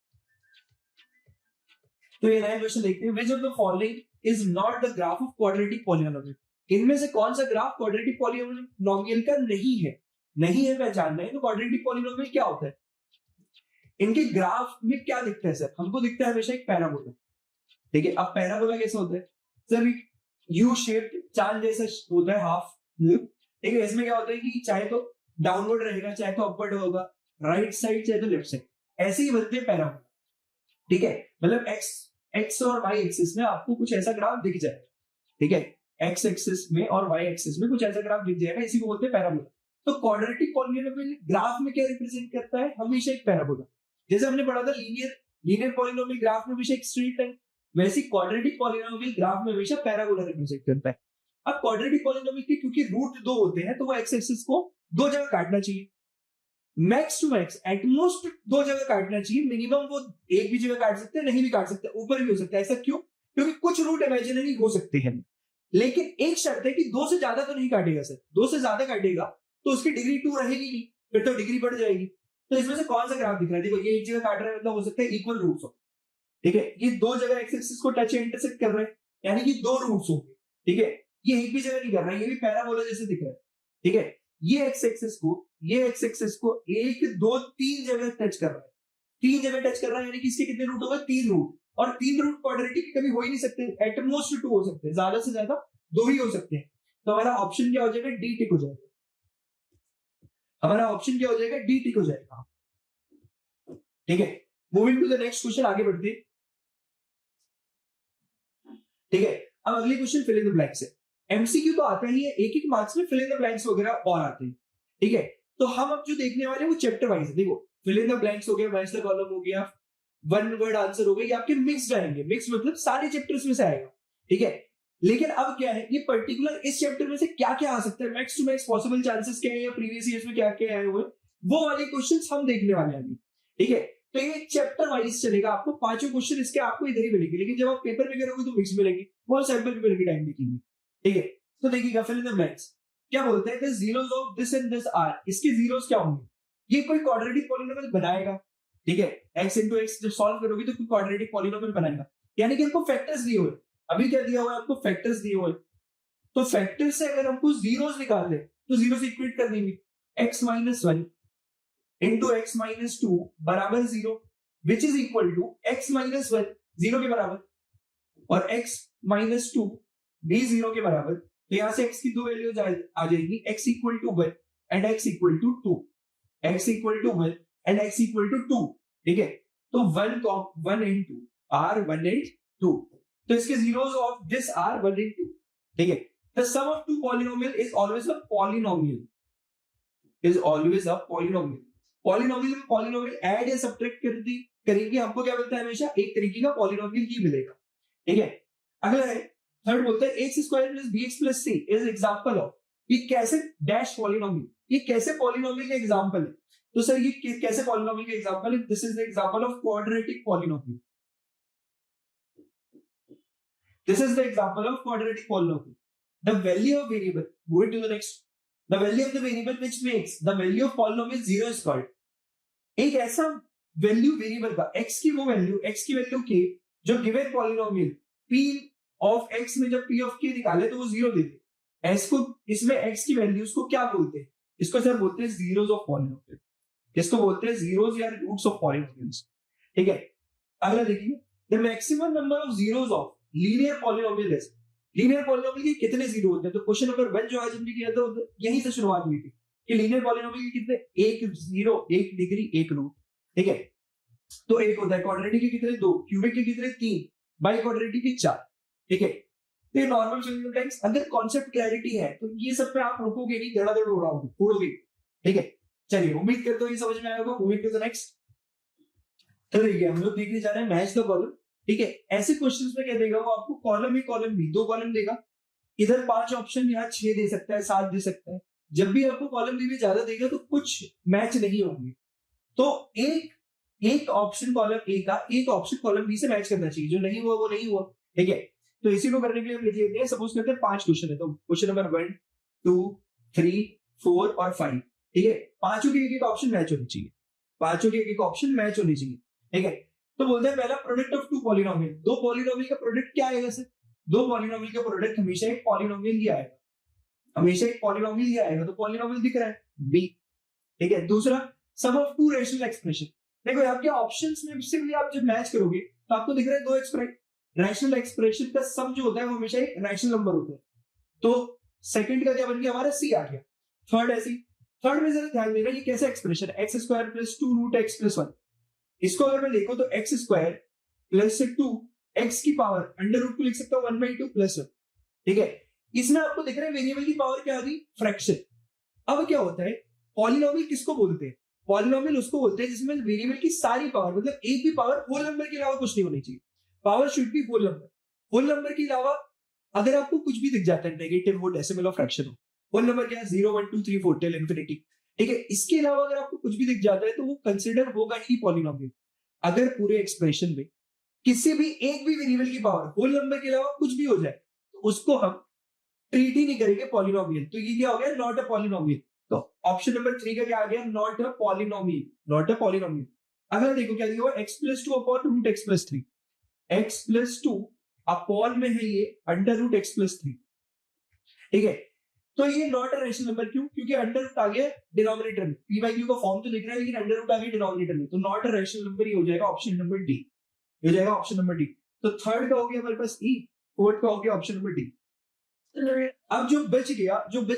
तो ये नया क्वेश्चन देखते हैं, which of the following is not the graph of quadratic polynomial, इनमें से कौन सा ग्राफ क्वाड्रेटिक पॉलिनोमियल का नहीं है, नहीं है पहचानना है। तो क्वाड्रेटिक पॉलिनोमियल क्या होता है, इनके ग्राफ में क्या दिखता है सर, हमको दिखता है हमेशा एक पैराबोला, ठीक है। अब पैराबोला कैसा होता है सर, यू शेप्ड चांद जैसा होता है हाफ, ठीक है, इसमें क्या होता है कि चाहे तो डाउनवर्ड रहेगा, चाहे तो अपवर्ड होगा, राइट साइड चाहे तो लेफ्ट साइड, ऐसे ही बनते हैं पैराबोला। ठीक है, मतलब एक्स और वाई एक्सिस में आपको कुछ ऐसा ग्राफ दिख जाए, ठीक है, एक्स एक्सिस में और वाई एक्सिस में कुछ ऐसा ग्राफ दिख जाएगा, इसी को बोलते हैं पैराबोला। तो क्वाड्रेटिक पॉलिनोमियल ग्राफ में क्या रिप्रेजेंट करता है, हमेशा एक पैराबोला। जैसे हमने पढ़ा था लीनियर पॉलिनोमियल ग्राफ में हमेशा एक स्ट्रेट लाइन, वैसे क्वाड्रेटिक पॉलिनोमियल ग्राफ में हमेशा पैराबोला रिप्रेजेंट करता है। अब क्वाड्रेटिक पॉलिनोमियल के क्योंकि रूट 2 होते हैं तो वो एक्स एक्सिस को दो जगह काटना चाहिए, मैक्स टू मैक्स एटमोस्ट दो जगह काटना चाहिए, मिनिमम वो एक भी जगह काट सकते हैं, नहीं भी काट सकते, ऊपर भी हो सकता है। ऐसा क्यों? क्योंकि कुछ रूट इमेजिनरी हो सकते हैं, लेकिन एक शर्त है कि दो से ज्यादा तो नहीं काटेगा सर, दो से ज्यादा काटेगा तो उसकी डिग्री 2 रहेगी नहीं, फिर तो डिग्री बढ़ जाएगी। तो इसमें से कौन सा ग्राफ दिख रहा है, देखो ये एक जगह काट रहा है, मतलब हो सकता है इक्वल रूट्स हो, ठीक है, ये दो जगह एक्स एक्सिस को टच इंटरसेक्ट कर रहे हैं, यानी कि दो रूट्स होंगे, ठीक है, ये एक भी जगह नहीं कर रहा है, ये भी पैराबोला जैसे दिख रहा है, ठीक है, ये एक्स एक्सिस को एक दो तीन जगह टच कर रहा है, तीन जगह टच कर रहा है, यानी कि इसके कितने रूट होगा, 3 रूट, और 3 रूट क्वाड्रेटिक कभी हो ही नहीं सकते, एटमोस्ट 2 हो सकते हैं, ज्यादा से ज्यादा 2 ही हो सकते हैं। तो हमारा ऑप्शन क्या हो जाएगा, डी टिक हो जाएगा, हमारा ऑप्शन क्या हो जाएगा, डी टिक हो जाएगा। ठीक है, moving to the next question, आगे बढ़ते हैं। ठीक है, अब अगले question fill in the blanks है। एमसीक्यू तो आता ही है, एक एक मार्क्स में फिल इन द ब्लैंक्स वगैरह और आते हैं। ठीक है, तो हम अब जो देखने वाले हैं वो चैप्टर वाइज है। देखो फिल इन द ब्लैंक्स हो गया, मैच द कॉलम हो गया, वन वर्ड आंसर हो गया, ये आपके मिक्स आएंगे, मिक्स मतलब सारे चैप्टर्स में से आएगा। ठीक है, लेकिन अब क्या है, ये पर्टिकुलर इस चैप्टर में से क्या क्या आ सकता है, max to max possible chances क्या है, या प्रीवियस ईयर्स में क्या क्या आए हुए, वो वाले क्वेश्चंस हम देखने वाले हैं अभी। ठीक है, तो ये चैप्टर वाइज चलेगा, आपको पांचों क्वेश्चन इसके आपको इधर ही मिलेंगे, लेकिन जब आप पेपर में करोगे तो मिक्स मिलेंगे, वो सैंपल पेपर के टाइम देखेंगे। ठीक है, तो देखिएगा फिल इन द ब्लैंक्स क्या बोलते हैं, the zeros of this and this are, इसके जीरोस क्या होंगे, ये कोई क्वाड्रेटिक पॉलिनोमियल बनाएगा। ठीक है, x into x जब सॉल्व करोगे तो कोई क्वाड्रेटिक पॉलिनोमियल बनाएगा, यानी कि हमको फैक्टर्स दिए हुए, अभी क्या दिया हुआ है आपको, फैक्टर्स दिए हुए, तो फैक्टर से अगर हमको जीरोस निकालने तो जीरो से इक्वेट कर देंगे, x minus 1 into x minus 2 बराबर 0, which is equal to x minus 1 0 के बराबर, और x minus 2 भी 0 के बराबर। तो यहां से x की दो वैल्यू आ जाएगी, x equal to 1 and x equal to 2, x equal to 1 and x equal to 2। ठीक है, तो 1 and 2 are 1 and 2, तो इसके zeros of this are 1 and 2। ठीक है, the sum of two polynomial is always a polynomial, is always a polynomial। Polynomial में पॉलिनोमियल ऐड या सब्ट्रैक्ट करेंगे, हमको क्या मिलता है, हमेशा एक तरीके का पॉलिनोमियल ही मिलेगा। ठीक है, अगला है थर्ड, बोलता है x square plus b x plus c is example of, ये कैसे डैश पॉलिनोमियल, ये कैसे पॉलिनोमियल का एग्जांपल है, तो सर ये कैसे पॉलिनोमियल का एग्जांपल है, this is the example of quadratic polynomial, this is the example of quadratic polynomial. The value of variable, moving to the next, the value of the variable which makes the value of polynomial zero is called, एक ऐसा वैल्यू वेरिएबल का, x की वो वैल्यू, x की वैल्यू k जो given polynomial p of x में जब p ऑफ k निकाले तो वो जीरो दे दे, s को इसमें x की वैल्यूज को क्या बोलते हैं, इसको सर बोलते हैं जीरोस ऑफ पॉलिनोमियल, इसको बोलते हैं जीरोस या रूट्स ऑफ पॉलिनोमियल्स। ठीक है, अगला देखिए, the maximum number of zeros of linear polynomial is, linear polynomial के कितने जीरो होते हैं, तो क्वेश्चन नंबर 1 जो आज हमने किया था यहीं से शुरुआत हुई थी कि लीनियर पॉलिनोमियल के कितने, एक जीरो, एक डिग्री, एक रूट। ठीक है, तो एक होता है, क्वाड्रेटिक के कितने, 2, क्यूबिक के कितने, 3, बाई क्वाड्रेटिक के 4। ठीक है, तो नॉर्मल फिलिंग टाइम्स, अगर कॉन्सेप्ट क्लैरिटी है तो ये सब पे आप रुकोगे नहीं, धड़ाधड़ उड़ोगे। ठीक है, चलिए उम्मीद करते हो ये समझ में आया होगा। मूविंग टू द नेक्स्ट, तो देखिए हम लोग देखने जा रहे हैं मैच द कॉलम। ठीक है, ऐसे क्वेश्चंस में क्या देगा वो आपको, column A column B, 2 column देगा, इधर 5 ऑप्शन, यहाँ 6 दे सकता है, 7 दे सकता है। जब भी आपको कॉलम बी में ज्यादा देगा तो कुछ मैच नहीं होंगे, तो एक ऑप्शन कॉलम ए का एक ऑप्शन कॉलम बी से मैच करना चाहिए, जो नहीं हुआ वो नहीं हुआ। ठीक है, तो इसी को करने के लिए हम लिख लेते हैं, सपोज करते हैं 5 क्वेश्चन है, तो क्वेश्चन नंबर 1 2 3 4 और 5। ठीक है, पांचों के एक ऑप्शन मैच होनी चाहिए, पांचों के एक ऑप्शन मैच होनी चाहिए। ठीक है, तो बोलते हैं पहला प्रोडक्ट ऑफ टू पॉलिनोमियल, दो पॉलिनोमियल का प्रोडक्ट क्या आएगा सर, दो पॉलिनोमियल का प्रोडक्ट हमेशा एक पॉलिनोमियल ही आएगा, हमेशा एक पॉलिनोमियल ही आएगा, तो पॉलिनोमियल दिख रहा है बी। ठीक है, दूसरा सम ऑफ टू रैशनल एक्सप्रेशन, देखो आपके ऑप्शंस में सिंपली आप जब मैच करोगे तो आपको दिख रहा है दो रैशनल एक्सप्रेशन का सम जो होता है वो हमेशा एक रैशनल नंबर होता है, तो सेकंड का क्या बन गया हमारा सी आ गया। थर्ड ऐसी, थर्ड में जरा ध्यान देना ये कैसा एक्सप्रेशन है, x square plus 2 root x plus 1। इसको अगर मैं देखो तो एक्स स्क्वायर प्लस 2 एक्स की पावर अंडर रूट को लिख सकता हूँ 1/2 प्लस 1। ठीक है, इसमें आपको दिख रहा है वेरिएबल की पावर क्या आ गई, फ्रैक्शन। अब क्या होता है, पॉलिनोमियल किसको बोलते हैं, पॉलिनोमियल उसको बोलते हैं जिसमें वेरिएबल की सारी पावर, मतलब एक भी पावर होल नंबर के अलावा कुछ नहीं होनी चाहिए, power should be whole number. Whole number के अलावा अगर आपको कुछ भी दिख जाता है, नेगेटिव हो, डेसिमल हो, फ्रैक्शन हो, होल नंबर क्या है 0 1 2 3 4 टिल इंफिनिटी। ठीक है, इसके अलावा अगर आपको कुछ भी दिख जाता है तो वो कंसिडर होगा ही पॉलिनोमियल। अगर पूरे एक्सप्रेशन में किसी भी एक भी वेरिएबल की पावर होल नंबर के अलावा कुछ भी हो जाए तो उसको हम ट्रीट ही नहीं करेंगे पॉलिनोमियल। तो ये क्या हो गया, नॉट अ पॉलिनोमियल। तो ऑप्शन नंबर 3 का क्या आ गया, not a polynomial, not a polynomial. अगर देखो क्या दिया हुआ, x plus 2 upon root x plus 3, x plus 2 upon में है ये अंडर रूट एक्स प्लस 3। ठीक है, तो ये नॉट अ रैशनल नंबर, क्यों, क्योंकि अंडर रूट आ गया डिनोमिनेटर में, p बाई q का फॉर्म तो लिख रहा है लेकिन अंडर रूट आ गया डिनोमिनेटर में, तो नॉट अ रैशनल नंबर ही हो जाएगा ऑप्शन नंबर डी, हो जाएगा ऑप्शन नंबर डी। तो थर्ड का हो गया हमारे पास ई, फोर्थ का हो गया ऑप्शन नंबर डी। अब जो बच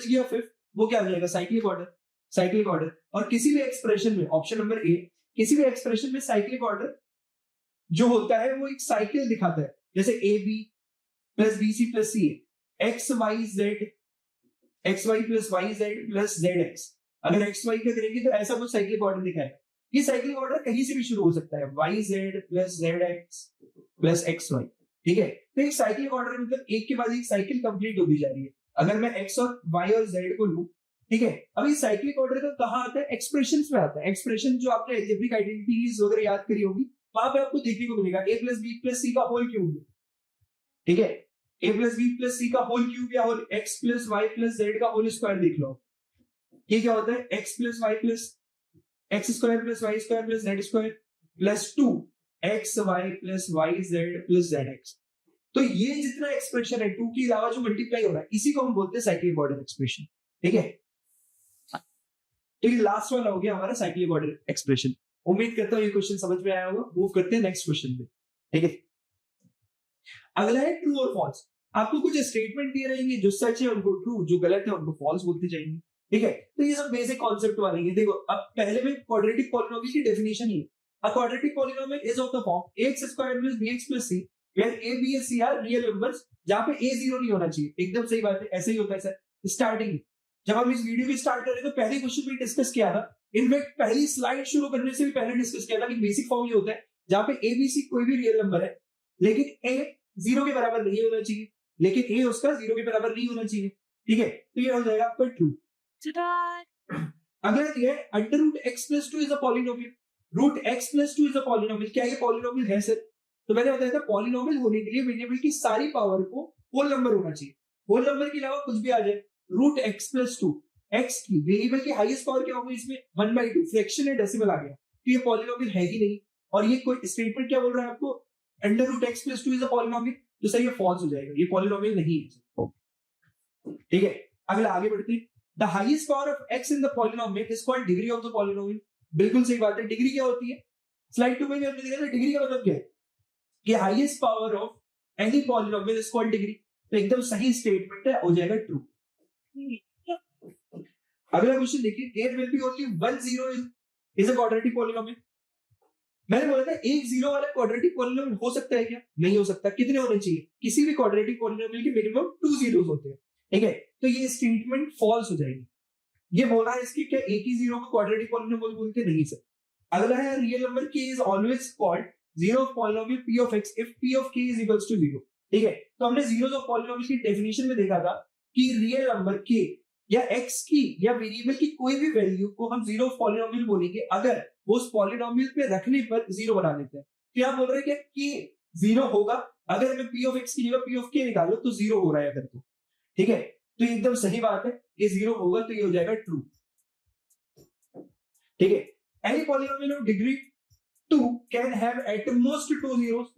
गया फिफ्थ, वो क्या हो जाएगा, साइक्लिक ऑर्डर, साइक्लिक ऑर्डर। और किसी भी एक्सप्रेशन में, ऑप्शन नंबर ए, किसी भी एक्सप्रेशन में साइक्लिक ऑर्डर जो होता है वो एक साइकिल दिखाता है, जैसे a b plus b c plus c, x y z, x y plus y z plus z x. अगर एक्स वाई का करेंगे तो ऐसा कुछ साइक्लिक ऑर्डर दिखाएगा। ये साइक्लिक ऑर्डर कहीं से भी शुरू हो सकता है, y z plus z x plus x y. ठीक है, तो एक साइक्लिक ऑर्डर मतलब एक के बाद एक साइकिल कंप्लीट होती जा रही है। अगर मैं एक्स और वाई और जेड को लूं, ठीक है, अब ये साइक्लिक ऑर्डर का कहां आता है, एक्सप्रेशंस में आता है। एक्सप्रेशन जो आपने अलजेब्रिक आइडेंटिटीज वगैरह याद करी होगी, वहां पे आपको देखने को मिलेगा a plus b plus c का होल क्यूब। ठीक है, a plus b plus c का होल क्यूब या whole x plus y plus z का होल स्क्वायर देख लो। ये क्या होता है, x plus y plus x square plus y square plus z square plus 2 x y plus y z plus z x. तो ये जितना एक्सप्रेशन है 2 के अलावा जो मल्टीप्लाई हो रहा है, इसी को हम बोलते हैं साइक्लिक ऑर्डर एक्सप्रेशन। ठीक है, तो ये लास्ट वाला हो गया हमारा साइक्लिक ऑर्डर एक्सप्रेशन। उम्मीद करता हूँ ये क्वेश्चन समझ में आया होगा। मूव करते हैं नेक्स्ट क्वेश्चन पे। ठीक है, अगला है ट्रू और फॉल्स। आपको कुछ स्टेटमेंट दिए रहेंगे, जो सच है उनको ट्रू, जो गलत है उनको फॉल्स बोलते जाएंगे। ठीक है, तो ये सब बेसिक कॉन्सेप्ट वाले हैं। देखो, अब पहले में क्वाड्रेटिक पॉलिनोमियल की डेफिनेशन ही है। A quadratic polynomial is of the form ax square plus bx plus c where a b and c are real numbers, जहां पे a 0 नहीं होना चाहिए। एकदम सही बात है, ऐसे ही होता है सर। स्टार्टिंग जब हम इस वीडियो की स्टार्ट कर रहे तो पहले क्वेश्चन में डिस्कस किया था, इनफैक्ट पहली स्लाइड शुरू करने से भी पहले डिस्कस किया था कि बेसिक फॉर्म ये होता है जहां पे a b c कोई भी रियल नंबर है, लेकिन a 0 के बराबर नहीं होना चाहिए, लेकिन a उसका 0 के बराबर नहीं होना चाहिए। ठीक है, तो ये हो जाएगा आपका ट्रू। अगला ये है under root x plus 2 is a polynomial. Root x plus 2 is a polynomial. क्या ये पॉलिनोमियल है सर? तो मैंने बताया था पॉलिनोमियल होने के लिए वेरिएबल की सारी पावर को होल नंबर होना चाहिए, होल नंबर के अलावा कुछ भी आ जाए। रूट एक्स प्लस 2, एक्स की वेरिएबल की हाईएस्ट पावर क्या होगी इसमें, 1/2, फ्रैक्शन है, डेसिमल आ गया, तो ये पॉलिनोमियल है ही नहीं। और ये कोई स्टेटमेंट क्या बोल रहा है आपको, under root x plus 2 is a polynomial, तो सर ये फॉल्स हो जाएगा, ये पॉलिनोमियल नहीं है। ठीक है, अगला आगे बढ़ते हैं। The highest power of x in the polynomial is called degree of the polynomial. बिल्कुल सही बात है। डिग्री क्या होती है, स्लाइड 2 में भी हमने देखा था डिग्री का मतलब क्या है, कि highest power of any polynomial is called degree. तो एकदम सही स्टेटमेंट है, हो जाएगा ट्रू। अगला क्वेश्चन देखिए, there will be only one zero is a quadratic polynomial. मैंने बोला था एक जीरो वाला क्वाड्रेटिक पॉलिनोमियल हो सकता है क्या, नहीं हो सकता। कितने होने चाहिए, किसी भी क्वाड्रेटिक पॉलिनोमियल के मिनिमम 2 जीरोस होते हैं। ठीक है, तो ये स्टेटमेंट फॉल्स हो जाएगी। ये बोला है इसकी क्या एक ही जीरो को क्वाड्रेटिक पॉलिनोमियल बोलते नहीं सर। अगला है real number k is always called zero of polynomial p of x if p of k is equals to 0। ठीक है, तो हमने जीरोस ऑफ पॉलिनोमियल की डेफिनेशन में देखा था कि रियल नंबर k या x की या वेरिएबल की कोई भी वैल्यू को हम जीरो ऑफ पॉलिनोमियल बोलेंगे अगर वो उस पॉलिनोमियल पे रखने पर जीरो बना देते हैं। तो आप बोल रहे हैं कि जीरो होगा अगर मैं p of x की जगह p of k निकालो तो जीरो हो रहा है अगर तो। ठीक है, तो एकदम सही बात है, ये जीरो होगा तो ये हो जाएगा ट्रू। ठीक है, any polynomial of degree 2 can have at most 2 zeros.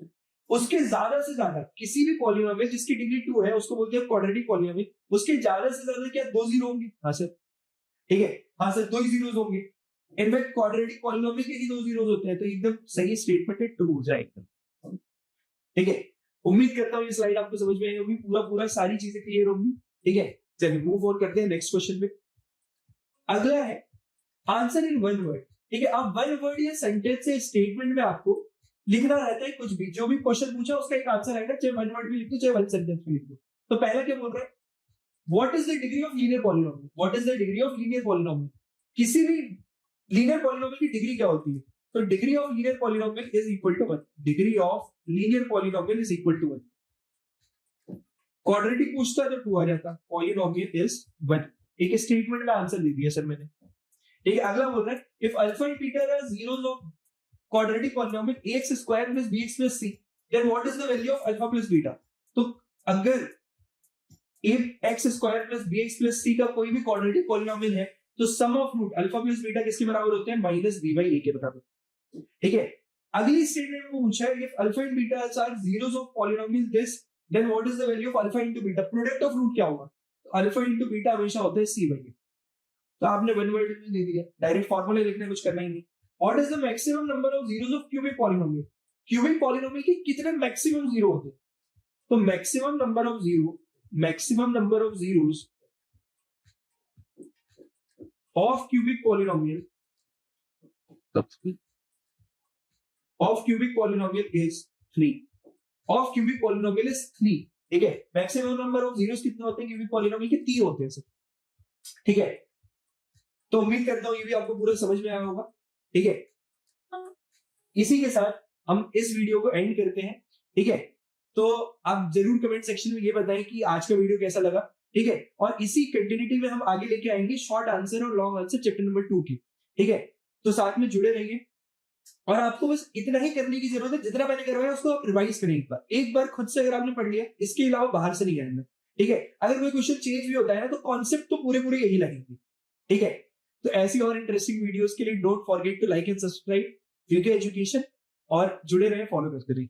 उसके ज्यादा से ज्यादा किसी भी पॉलिनोमियल जिसकी डिग्री 2 है उसको बोलते हैं क्वाड्रेटिक पॉलिनोमियल। उसके ज्यादा से ज्यादा क्या 2 जीरो होंगे? हाँ सर, ठीक है, हाँ सर 2 जीरोस होंगे। इनफैक्ट क्वाड्रेटिक पॉलिनोमियल के ही 2 जीरोस होते हैं, तो एकदम सही स्टेटमेंट है, ट्रू हो जाएगा। ठीक है, उम्मीद करता हूँ ये स्लाइड आपको समझ में आई होगी, पूरा सारी चीजें क्लियर होंगी। ठीक है, चलिए मूव ऑन करते हैं नेक्स्ट क्वेश्चन पे। अगला है आंसर इन वन वर्ड। ठीक है, अब वन वर्ड या सेंटेंस से स्टेटमेंट में आपको लिखना रहता है कुछ भी, जो भी क्वेश्चन पूछा उसका एक आंसर आएगा, चाहे वन वर्ड भी लिख दो चाहे वन सेंटेंस भी लिख दो। तो पहला क्या बोल रहे हैं, what is the degree of linear polynomial, what is the degree of linear polynomial, किसी भी लीनियर पॉलिनोमियल की डिग्री क्या होती है, तो degree of linear polynomial is equal to 1, degree of linear polynomial is equal to 1। Quadratic पूछता है तो 2 आ जाता, पॉलिनोमियल इज 1। एक स्टेटमेंट में आंसर दे दिया सर मैंने। ठीक है, अगला बोल रहा है if alpha and beta are zeros of quadratic polynomial ax square plus bx plus c, then what is the value of alpha plus beta. तो अगर if x square plus bx plus c का कोई भी क्वाड्रेटिक पॉलिनोमियल है तो सम of root alpha plus beta किसके बराबर होते हैं, माइनस b बाई a के बराबर। ठीक है, अगली स्टेटमेंट में पूछा है if alpha and beta are zeros of polynomial this, then what is the value of alpha into beta, product of root क्या होगा, तो अल्फा इनटू बीटा हमेशा होता है c बाई a। तो आपने वन वर्ड में दे दिया, डायरेक्ट फार्मूला लिखने कुछ करना ही नहीं। What is the maximum number of zeros of cubic polynomial, cubic polynomial के कितने मैक्सिमम जीरो होते हैं, तो maximum number of zeros of cubic polynomial is 3, of cubic polynomial is 3। ठीक है, मैक्सिमम नंबर ऑफ जीरोस कितने होते हैं क्यूबिक पॉलिनोमियल के, 3 होते हैं सर। ठीक है, तो उम्मीद करता हूं ये भी आपको पूरा समझ में आया होगा। ठीक है, इसी के साथ हम इस वीडियो को एंड करते हैं। ठीक है, तो आप जरूर कमेंट सेक्शन में ये बताएं कि आज का वीडियो कैसा लगा। ठीक है, और इसी कंटिन्यूटी में हम आगे लेके आएंगे शॉर्ट आंसर और लॉन्ग आंसर चैप्टर नंबर 2 की। ठीक है, तो साथ में जुड़े रहिए और आपको बस इतना ही करने की जरूरत है, जितना मैंने करवाया उसको आप रिवाइज करें एक बार खुद से अगर आपने पढ़ लिया, इसके अलावा बाहर से नहीं करना। ठीक है, अगर कोई क्वेश्चन चेंज भी होता है ना तो कॉन्सेप्ट तो पूरे यही लगेंगे। ठीक है, तो ऐसी और इंटरेस्टिंग वीडियोस के लिए don't forget to like and subscribe VK Education और जुड़े रहे, फॉलो करते रहिए।